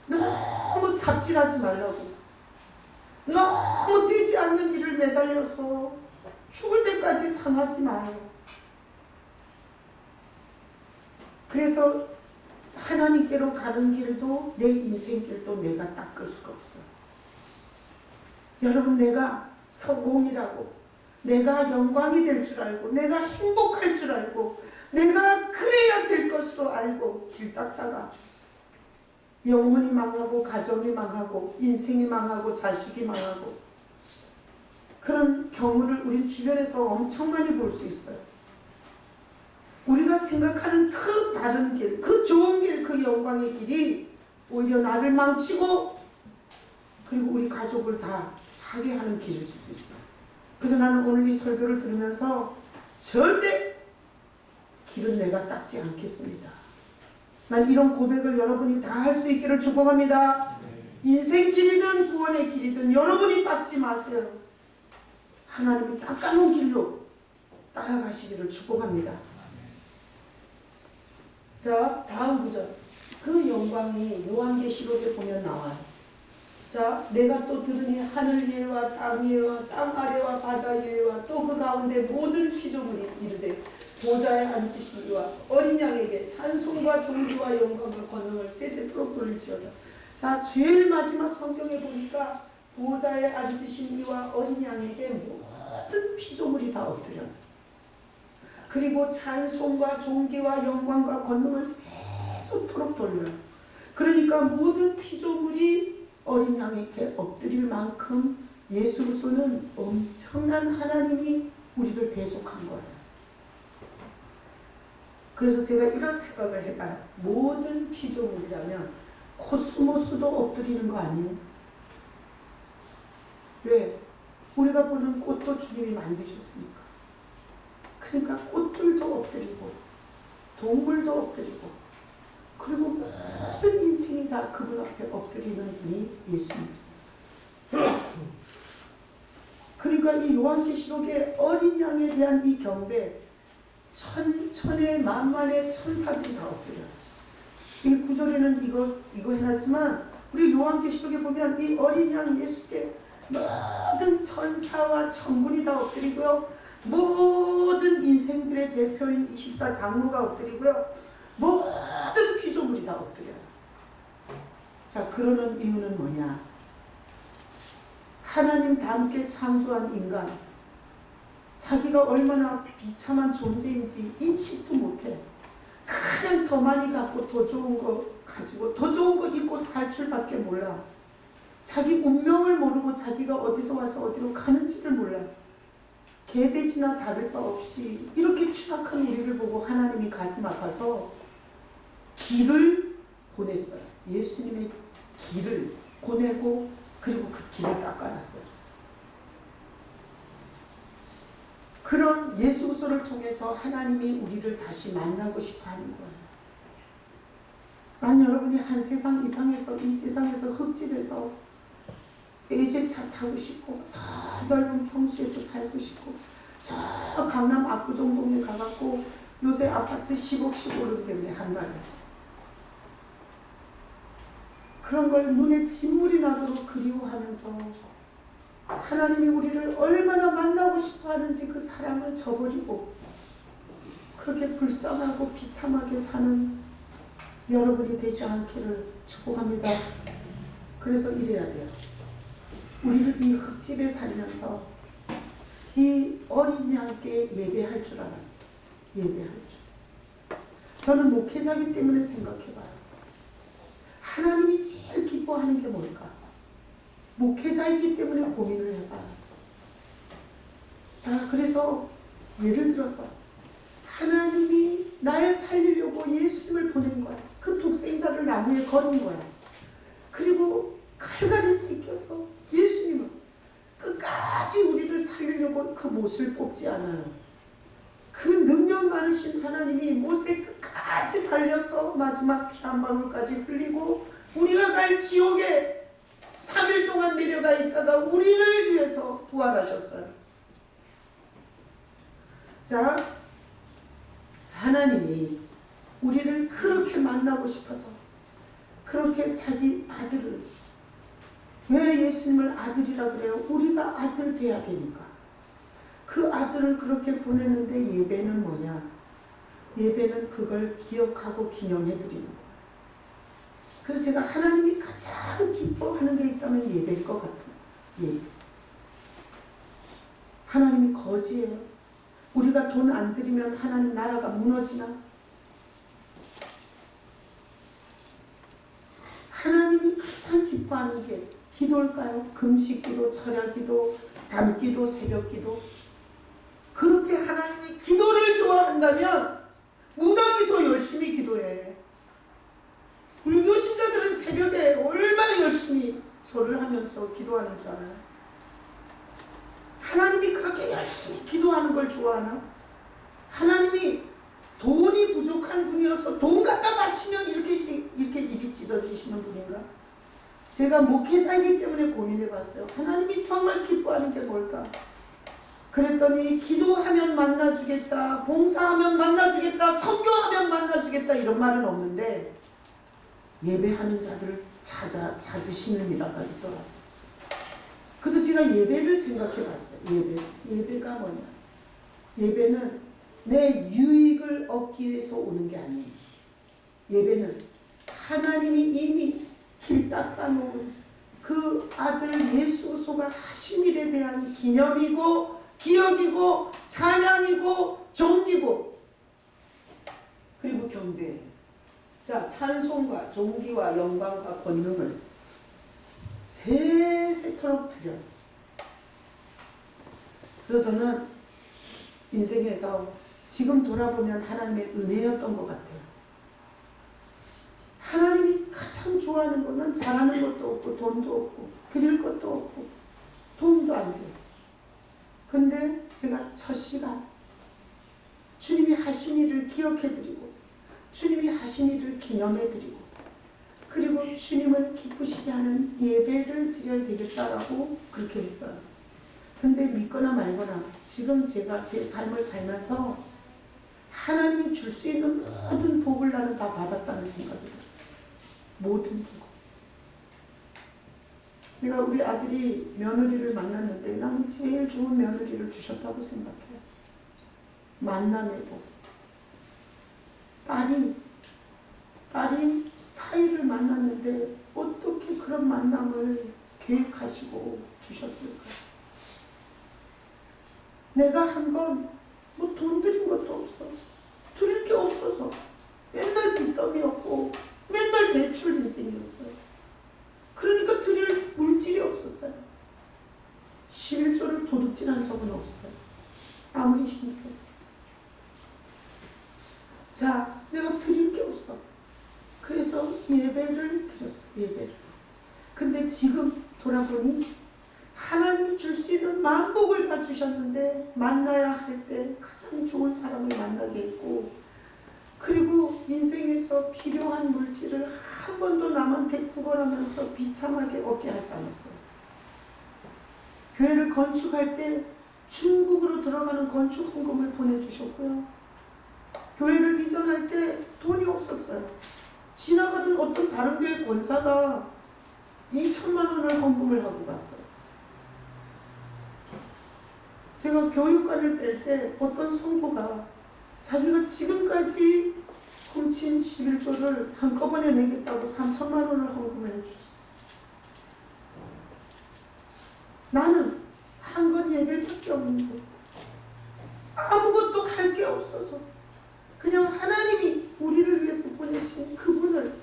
너무 삽질하지 말라고. 너무 되지 않는 일을 매달려서 죽을 때까지 상하지 마요. 그래서 하나님께로 가는 길도 내 인생길도 내가 닦을 수가 없어요. 여러분, 내가 성공이라고, 내가 영광이 될 줄 알고, 내가 행복할 줄 알고, 내가 그래야 될 것으로 알고 길 닦다가 영혼이 망하고 가정이 망하고 인생이 망하고 자식이 망하고 그런 경우를 우리 주변에서 엄청 많이 볼 수 있어요. 우리가 생각하는 그 바른 길, 그 좋은 길, 그 영광의 길이 오히려 나를 망치고 그리고 우리 가족을 다 하게 하는 길일 수도 있어요. 그래서 나는 오늘 이 설교를 들으면서 절대 길은 내가 닦지 않겠습니다. 난 이런 고백을 여러분이 다 할 수 있기를 축복합니다. 인생길이든 구원의 길이든 여러분이 닦지 마세요. 하나님이 닦아놓은 길로 따라가시기를 축복합니다. 자, 다음 구절. 그 영광이 요한계시록에 보면 나와요. 자, 내가 또 들으니 하늘 위에와 땅 위에와 땅 아래와 바다 위에와 또 그 가운데 모든 피조물이 이르되 보좌에 앉으신 이와 어린 양에게 찬송과 존귀와 영광과 권능을 세세토록 돌릴지어다. 자, 제일 마지막 성경에 보니까 보좌에 앉으신 이와 어린 양에게 모든 피조물이 다 엎드려. 그리고 찬송과 존귀와 영광과 권능을 세세토록 돌려. 그러니까 모든 피조물이 어린 양에게 엎드릴 만큼 예수로서는 엄청난 하나님이 우리를 대속한 거예요. 그래서 제가 이런 생각을 해봐요. 모든 피조물이라면 코스모스도 엎드리는 거 아니에요? 왜? 우리가 보는 꽃도 주님이 만드셨으니까. 그러니까 꽃들도 엎드리고 동물도 엎드리고 그리고 모든 인생이 다 그분 앞에 엎드리는 분이 예수님이세요. 그러니까 이 요한계시록의 어린 양에 대한 이 경배 천의 만만의 천사들이 다 엎드려요. 이 구절에는 이거 해놨지만 우리 요한계시록에 보면 이 어린 양 예수께 모든 천사와 천군이 다 엎드리고요. 모든 인생들의 대표인 24장로가 엎드리고요. 모든 피조물이 다 엎드려요. 자, 그러는 이유는 뭐냐? 하나님 닮게 창조한 인간, 자기가 얼마나 비참한 존재인지 인식도 못해. 그냥 더 많이 갖고 더 좋은 거 가지고 더 좋은 거 입고 살 줄밖에 몰라. 자기 운명을 모르고 자기가 어디서 와서 어디로 가는지를 몰라. 개돼지나 다를 바 없이 이렇게 추악한 우리를 보고 하나님이 가슴 아파서 길을 보냈어요. 예수님의 길을 보내고 그리고 그 길을 깎아놨어요. 그런 예수 그리스도를 통해서 하나님이 우리를 다시 만나고 싶어 하는 거예요. 난 여러분이 한 세상 이상에서 이 세상에서 흙집에서 외제차 타고 싶고 더 넓은 평수에서 살고 싶고 저 강남 압구정동에 가갖고 요새 아파트 10억씩 오르기 때문에 한 달에 그런 걸 눈에 진물이 나도록 그리워하면서 하나님이 우리를 얼마나 만나고 싶어 하는지 그 사랑을 저버리고 그렇게 불쌍하고 비참하게 사는 여러분이 되지 않기를 축복합니다. 그래서 이래야 돼요. 우리를 이 흙집에 살면서 이 어린 양께 예배할 줄 알아요. 예배할 줄. 저는 목회자이기 때문에 생각해봐요. 하나님이 제일 기뻐하는 게 뭘까? 목회자이기 때문에 고민을 해봐요. 자, 그래서 예를 들어서 하나님이 날 살리려고 예수님을 보낸 거야. 그 독생자를 나무에 걸은 거야. 그리고 칼갈이 찢겨서 예수님은 끝까지 우리를 살리려고 그 못을 뽑지 않아요. 그 능력 많으신 하나님이 못에 끝까지 달려서 마지막 피 한 방울까지 흘리고 우리가 갈 지옥에 3일 동안 내려가 있다가 우리를 위해서 부활하셨어요. 자, 하나님이 우리를 그렇게 만나고 싶어서 그렇게 자기 아들을, 왜 예수님을 아들이라 그래요? 우리가 아들 돼야 되니까. 그 아들을 그렇게 보냈는데 예배는 뭐냐? 예배는 그걸 기억하고 기념해 드리는 거예요. 그래서 제가 하나님이 가장 기뻐하는 게 있다면 예배일 것 같아요. 예배. 하나님이 거지예요. 우리가 돈 안 들이면 하나님 나라가 무너지나? 하나님이 가장 기뻐하는 게 기도일까요? 금식기도, 철야기도, 밤기도, 새벽기도. 그렇게 하나님이 기도를 좋아한다면 무당이 더 열심히 기도해. 불교 신자들은 새벽에 얼마나 열심히 절을 하면서 기도하는 줄 알아요? 하나님이 그렇게 열심히 기도하는 걸 좋아하나? 하나님이 돈이 부족한 분이어서 돈 갖다 바치면 이렇게 입이 찢어지시는 분인가? 제가 목회자이기 때문에 고민해 봤어요. 하나님이 정말 기뻐하는 게 뭘까? 그랬더니 기도하면 만나주겠다, 봉사하면 만나주겠다, 선교하면 만나주겠다 이런 말은 없는데 예배하는 자들을 찾으시는 이라가 있더라고요. 그래서 제가 예배를 생각해 봤어요. 예배가 뭐냐? 예배는 내 유익을 얻기 위해서 오는 게 아니에요. 예배는 하나님이 이미 길 닦아놓은 그 아들 예수 그리스도가 하신 일에 대한 기념이고 기억이고 찬양이고 존귀고 그리고 경배예요. 자, 찬송과 존귀와 영광과 권능을 세세토록 드려요. 그래서 저는 인생에서 지금 돌아보면 하나님의 은혜였던 것 같아요. 하나님이 가장 좋아하는 거는 잘하는 것도 없고 돈도 없고 드릴 것도 없고 도움도 안 돼요. 근데 제가 첫 시간 주님이 하신 일을 기억해드리고 주님이 하신 일을 기념해드리고 그리고 주님을 기쁘시게 하는 예배를 드려야 되겠다라고 그렇게 했어요. 근데 믿거나 말거나 지금 제가 제 삶을 살면서 하나님이 줄 수 있는 모든 복을 나는 다 받았다는 생각이 들어요. 모든 복. 내가 우리 아들이 며느리를 만났는데 나는 제일 좋은 며느리를 주셨다고 생각해요. 만남의 복. 딸이 사위를 만났는데 어떻게 그런 만남을 계획하시고 주셨을까? 내가 한 건 뭐 돈 들인 것도 없어. 드릴 게 없어서 맨날 빚더미였고 맨날 대출 인생이었어요. 그러니까 드릴 물질이 없었어요. 11조를 도둑질한 적은 없어요. 아무리 힘들어도. 자, 내가 드릴 게 없어. 그래서 예배를 드렸어요. 예배를. 근데 지금 돌아보니 하나님이 줄 수 있는 만복을 다 주셨는데 만나야 할 때 가장 좋은 사람을 만나게 했고, 그리고 인생에서 필요한 물질을 한 번도 남한테 구걸하면서 비참하게 얻게 하지 않았어요. 교회를 건축할 때 중국으로 들어가는 건축 헌금을 보내주셨고요. 교회를 이전할 때 돈이 없었어요. 지나가던 어떤 다른 교회 권사가 2천만 원을 헌금을 하고 갔어요. 제가 교육관을 뺄 때 어떤 성도가 자기가 지금까지 훔친 11조를 한꺼번에 내겠다고 3천만 원을 헌금을 해주셨어요. 나는 한 건 예배밖에 없는데 아무것도 할 게 없어서 그냥 하나님이 우리를 위해서 보내신 그분을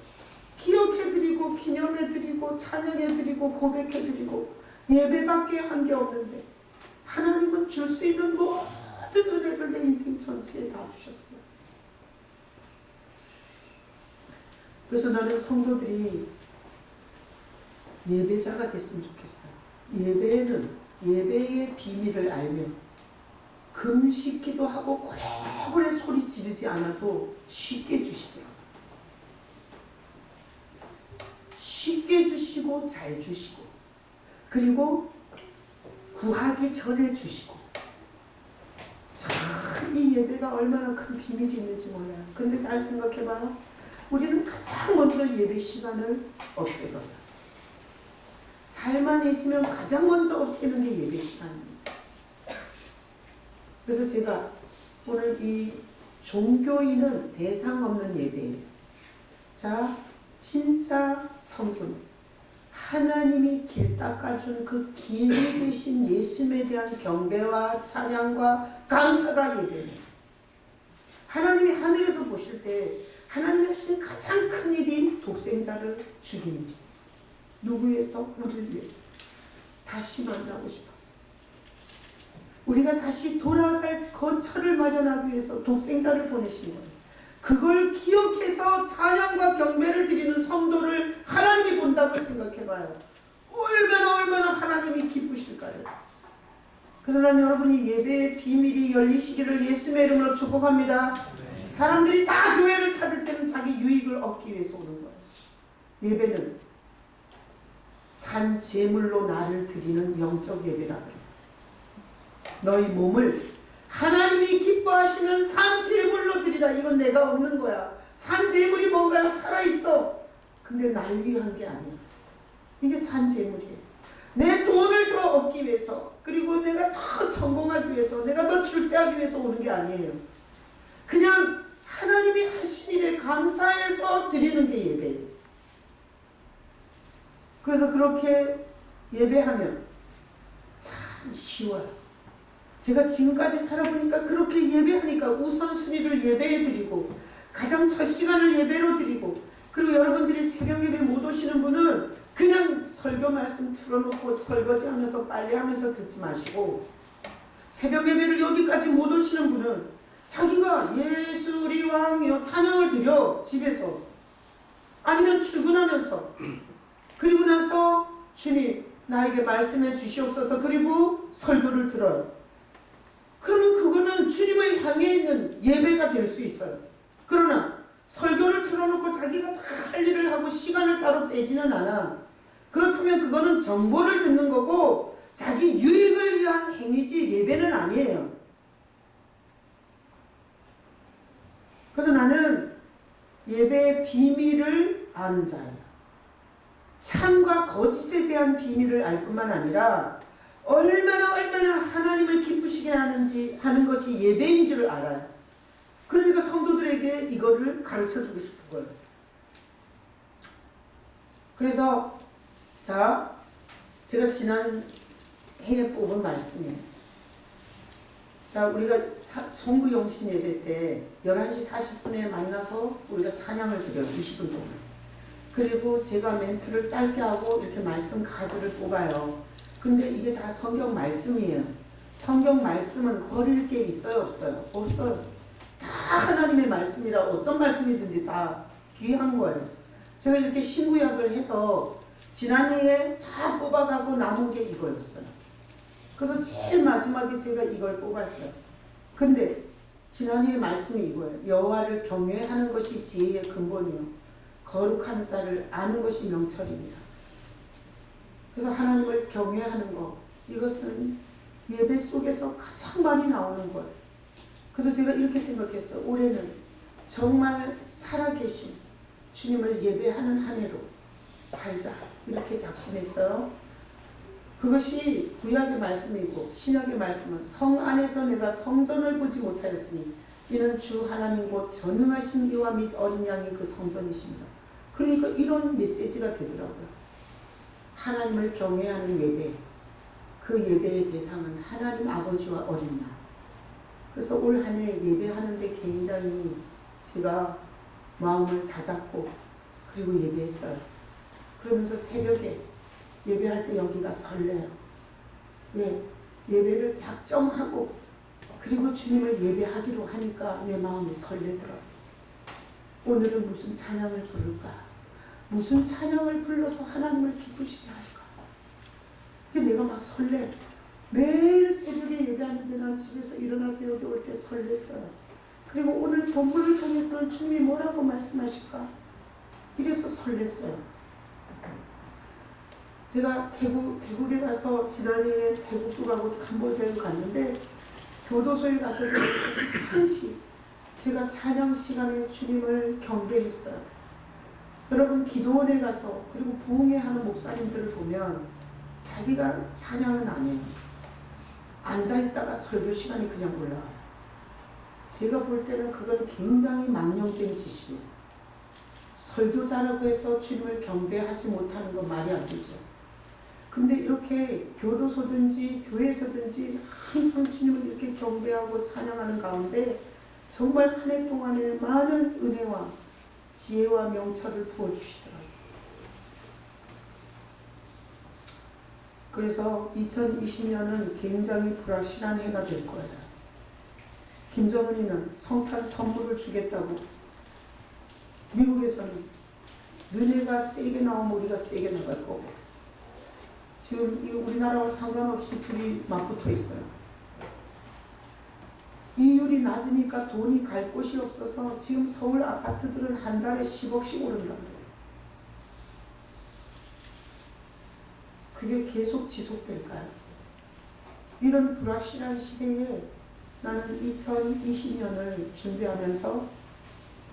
기억해드리고 기념해드리고 찬양해드리고 고백해드리고 예배밖에 한 게 없는데 하나님은 줄 수 있는 모든 은혜를 내 인생 전체에 다 주셨어요. 그래서 나는 성도들이 예배자가 됐으면 좋겠어요. 예배의 비밀을 알면 금식 기도하고 고래고래 소리 지르지 않아도 쉽게 주시더라고요. 쉽게 주시고 잘 주시고, 그리고 구하기 전에 주시고. 참 이 예배가 얼마나 큰 비밀이 있는지 몰라요. 근데 잘 생각해봐요. 우리는 가장 먼저 예배 시간을 없애버려요. 살만해지면 가장 먼저 없애는 게 예배 시간입니다. 그래서 제가 오늘 이 종교인은 대상 없는 예배예요. 자, 진짜 성도는 하나님이 길 닦아준 그 길이 되신 예수님에 대한 경배와 찬양과 감사가 예배예요. 하나님이 하늘에서 보실 때 하나님이 하신 가장 큰 일이 독생자를 죽이는 일. 누구 위해서? 우리를 위해서. 다시 만나고 싶어서. 우리가 다시 돌아갈 거처를 마련하기 위해서 독생자를 보내신 거예요. 그걸 기억해서 찬양과 경배를 드리는 성도를 하나님이 본다고 생각해봐요. 얼마나 하나님이 기쁘실까요? 그래서 난 여러분이 예배의 비밀이 열리시기를 예수님의 이름으로 축복합니다. 사람들이 다 교회를 찾을 때는 자기 유익을 얻기 위해서 오는 거예요. 예배는 산 제물로 나를 드리는 영적 예배라 그래요. 너희 몸을 하나님이 기뻐하시는 산 제물로 드리라. 이건 내가 없는 거야. 산 제물이 뭔가요? 살아있어. 근데 날 위한 게 아니야. 이게 산 제물이에요. 내 돈을 더 얻기 위해서, 그리고 내가 더 성공하기 위해서, 내가 더 출세하기 위해서 오는 게 아니에요. 그냥 하나님이 하신 일에 감사해서 드리는 게 예배예요. 그래서 그렇게 예배하면 참 쉬워요. 제가 지금까지 살아보니까 그렇게 예배하니까 우선순위를 예배에 드리고, 가장 첫 시간을 예배로 드리고, 그리고 여러분들이 새벽 예배 못 오시는 분은 그냥 설교 말씀 틀어놓고 설거지하면서 빨래하면서 듣지 마시고, 새벽 예배를 여기까지 못 오시는 분은 자기가 예수 우리 왕이여 찬양을 드려 집에서, 아니면 출근하면서, 그리고 나서 주님 나에게 말씀해 주시옵소서, 그리고 설교를 들어요. 그러면 그거는 주님을 향해 있는 예배가 될 수 있어요. 그러나 설교를 틀어놓고 자기가 다 할 일을 하고 시간을 따로 빼지는 않아. 그렇다면 그거는 정보를 듣는 거고 자기 유익을 위한 행위지 예배는 아니에요. 그래서 나는 예배의 비밀을 아는 자예요. 참과 거짓에 대한 비밀을 알 뿐만 아니라 얼마나 하나님을 기쁘시게 하는 것이 예배인 줄 알아요. 그러니까 성도들에게 이거를 가르쳐주고 싶은 거예요. 그래서 자, 제가 지난 해에 뽑은 말씀이에요. 자, 우리가 성부 영신 예배 때 11시 40분에 만나서 우리가 찬양을 드려요. 20분 동안. 그리고 제가 멘트를 짧게 하고 이렇게 말씀 카드를 뽑아요. 근데 이게 다 성경 말씀이에요. 성경 말씀은 버릴 게 있어요, 없어요? 없어요. 다 하나님의 말씀이라 어떤 말씀이든지 다 귀한 거예요. 제가 이렇게 신구약을 해서 지난해에 다 뽑아가고 남은 게 이거였어요. 그래서 제일 마지막에 제가 이걸 뽑았어요. 근데 지난해의 말씀이 이거예요. 여호와를 경외하는 것이 지혜의 근본이요 거룩한 자를 아는 것이 명철입니다. 그래서 하나님을 경외하는 것, 이것은 예배 속에서 가장 많이 나오는 거예요. 그래서 제가 이렇게 생각했어요. 올해는 정말 살아계신 주님을 예배하는 한 해로 살자, 이렇게 작심했어요. 그것이 구약의 말씀이고 신약의 말씀은 성 안에서 내가 성전을 보지 못하였으니 이는 주 하나님 곧 전능하신 이와 및 어린 양이 그 성전이십니다. 그러니까 이런 메시지가 되더라고요. 하나님을 경외하는 예배, 그 예배의 대상은 하나님 아버지와 어린 양. 그래서 올 한 해 예배하는데 굉장히 제가 마음을 다잡고 그리고 예배했어요. 그러면서 새벽에 예배할 때 여기가 설레요. 왜? 예배를 작정하고 그리고 주님을 예배하기로 하니까 내 마음이 설레더라고요. 오늘은 무슨 찬양을 부를까? 무슨 찬양을 불러서 하나님을 기쁘시게 할까? 그게 내가 막 설레. 매일 새벽에 예배하는데 난 집에서 일어나서 여기 올 때 설렜어요. 그리고 오늘 본문을 통해서는 주님이 뭐라고 말씀하실까? 이래서 설렜어요. 제가 태국에 가서 지난해에 태국도 가고 캄보디아도 갔는데 교도소에 가서도 한시 제가 찬양 시간에 주님을 경배했어요. 여러분 기도원에 가서 그리고 부흥회하는 목사님들을 보면 자기가 찬양은 안 해요. 앉아있다가 설교 시간이 그냥 올라와요. 제가 볼 때는 그건 굉장히 망령된 짓이에요. 설교자라고 해서 주님을 경배하지 못하는 건 말이 안 되죠. 근데 이렇게 교도소든지 교회에서든지 항상 주님을 이렇게 경배하고 찬양하는 가운데 정말 한 해 동안에 많은 은혜와 지혜와 명철을 부어주시더라고요. 그래서 2020년은 굉장히 불확실한 해가 될 거예요. 김정은이는 성탄 선물을 주겠다고 미국에서는 너네가 세게 나오면 우리가 세게 나갈 거고 지금 이 우리나라와 상관없이 둘이 맞붙어 있어요. 이율이 낮으니까 돈이 갈 곳이 없어서 지금 서울 아파트들은 한 달에 10억씩 오른다고 해요. 그게 계속 지속될까요? 이런 불확실한 시대에 나는 2020년을 준비하면서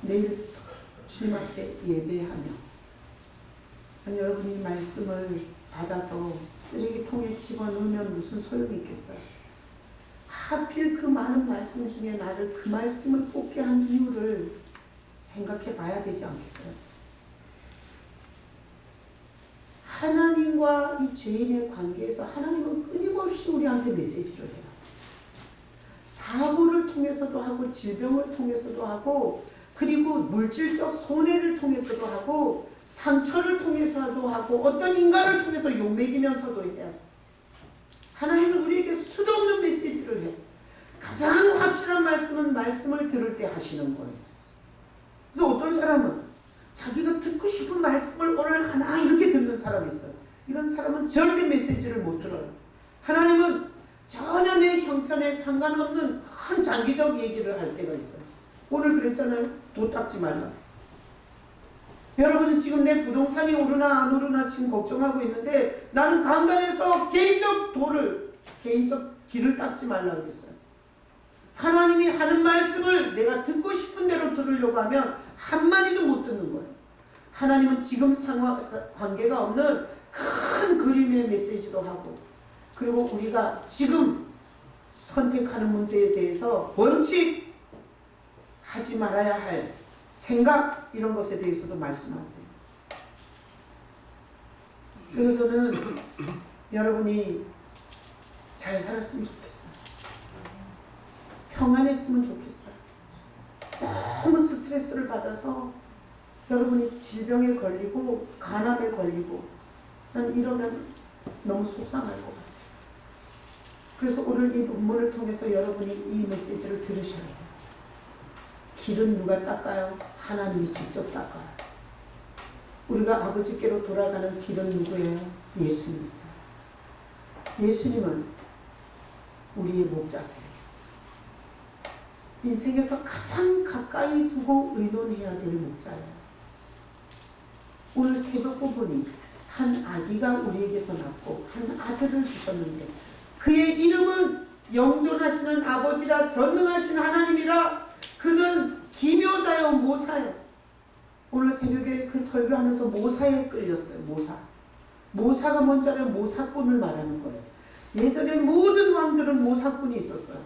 내일 주님 앞에 예배하며 여러분이 말씀을 받아서 쓰레기통에 집어넣으면 무슨 소용이 있겠어요? 하필 그 많은 말씀 중에 나를 그 말씀을 뽑게 한 이유를 생각해 봐야 되지 않겠어요? 하나님과 이 죄인의 관계에서 하나님은 끊임없이 우리한테 메시지를 해요. 사고를 통해서도 하고 질병을 통해서도 하고 그리고 물질적 손해를 통해서도 하고 상처를 통해서도 하고 어떤 인간을 통해서 욕먹이면서도 해요. 하나님은 우리에게 수도 없는 메시지를 해요. 가장 확실한 말씀은 말씀을 들을 때 하시는 거예요. 그래서 어떤 사람은 자기가 듣고 싶은 말씀을 오늘 하나 이렇게 듣는 사람이 있어요. 이런 사람은 절대 메시지를 못 들어요. 하나님은 전혀 내 형편에 상관없는 큰 장기적 얘기를 할 때가 있어요. 오늘 그랬잖아요. 도 닦지 말라. 여러분은 지금 내 부동산이 오르나 안 오르나 지금 걱정하고 있는데 나는 강단에서 개인적 길을 닦지 말라 그랬어요. 하나님이 하는 말씀을 내가 듣고 싶은 대로 들으려고 하면 한마디도 못 듣는 거예요. 하나님은 지금 상황, 관계가 없는 큰 그림의 메시지도 하고 그리고 우리가 지금 선택하는 문제에 대해서 원칙 하지 말아야 할 생각 이런 것에 대해서도 말씀하세요. 그래서 저는 여러분이 잘 살았으면 좋겠어요. 평안했으면 좋겠어요. 너무 스트레스를 받아서 여러분이 질병에 걸리고 간암에 걸리고 난 이러면 너무 속상할 것 같아요. 그래서 오늘 이 본문을 통해서 여러분이 이 메시지를 들으셔야 해요. 길은 누가 닦아요? 하나님이 직접 닦아요. 우리가 아버지께로 돌아가는 길은 누구예요? 예수님이세요. 예수님은 우리의 목자세요. 인생에서 가장 가까이 두고 의논해야 될 목자예요. 오늘 새벽 부분이 한 아기가 우리에게서 낳고 한 아들을 주셨는데 그의 이름은 영존하시는 아버지라 전능하신 하나님이라 그는 기묘자요 모사요. 오늘 새벽에 그 설교하면서 모사에 끌렸어요. 모사가 뭔지 알아요? 모사꾼을 말하는 거예요. 예전에 모든 왕들은 모사꾼이 있었어요.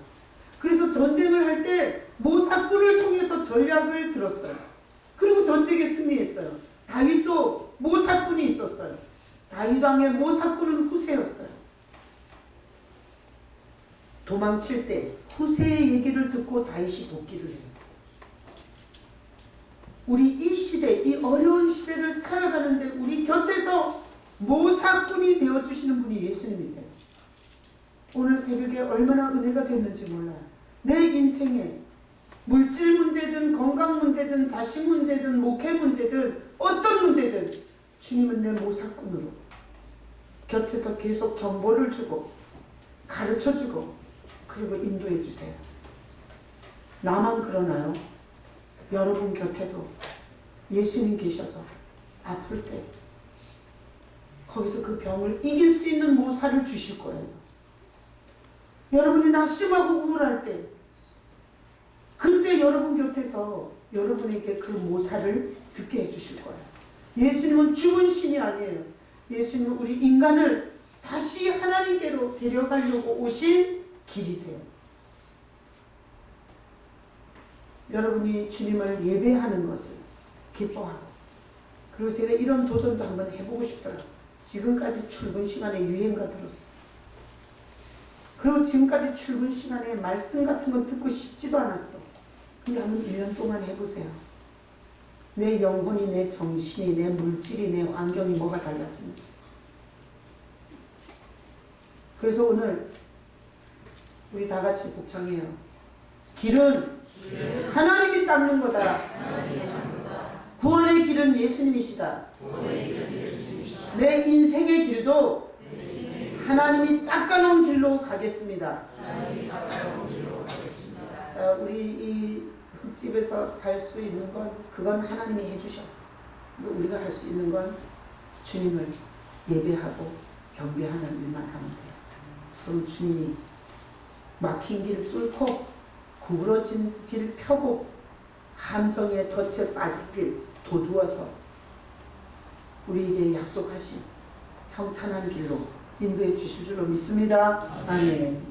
그래서 전쟁을 할 때 모사꾼을 통해서 전략을 들었어요. 그리고 전쟁에 승리했어요. 다윗도 모사꾼이 있었어요. 다윗 왕의 모사꾼은 후세였어요. 도망칠 때 후세의 얘기를 듣고 다윗이 복귀를 해요. 우리 이 시대, 이 어려운 시대를 살아가는데 우리 곁에서 모사꾼이 되어주시는 분이 예수님이세요. 오늘 새벽에 얼마나 은혜가 됐는지 몰라요. 내 인생에 물질 문제든 건강 문제든 자식 문제든 목회 문제든 어떤 문제든 주님은 내 모사꾼으로 곁에서 계속 정보를 주고 가르쳐주고 그리고 인도해 주세요. 나만 그러나요? 여러분 곁에도 예수님 계셔서 아플 때 거기서 그 병을 이길 수 있는 모사를 주실 거예요. 여러분이 낙심하고 우울할 때 그때 여러분 곁에서 여러분에게 그 모사를 듣게 해주실 거예요. 예수님은 죽은 신이 아니에요. 예수님은 우리 인간을 다시 하나님께로 데려가려고 오신 길이세요. 여러분이 주님을 예배하는 것을 기뻐하고 그리고 제가 이런 도전도 한번 해보고 싶더라고요. 지금까지 출근 시간에 유행가 들었어요. 그리고 지금까지 출근 시간에 말씀 같은 건 듣고 싶지도 않았어. 근데 한번 1년 동안 해보세요. 내 영혼이, 내 정신이, 내 물질이, 내 환경이 뭐가 달라지는지. 그래서 오늘 우리 다 같이 복창해요. 길은 하나님이 닦는 거다. 구원의 길은 예수님이시다. 내 인생의 길도 하나님이 닦아놓은 길로 가겠습니다. 자, 우리 이 흙집에서 살 수 있는 건 그건 하나님이 해주셔. 우리가 할 수 있는 건 주님을 예배하고 경배하는 일만 하면 돼요. 그럼 주님이 막힌 길 뚫고 구부러진 길 펴고 함정에 덫에 빠질 길 도두어서 우리에게 약속하신 평탄한 길로 인도해 주실 줄로 믿습니다. 아멘.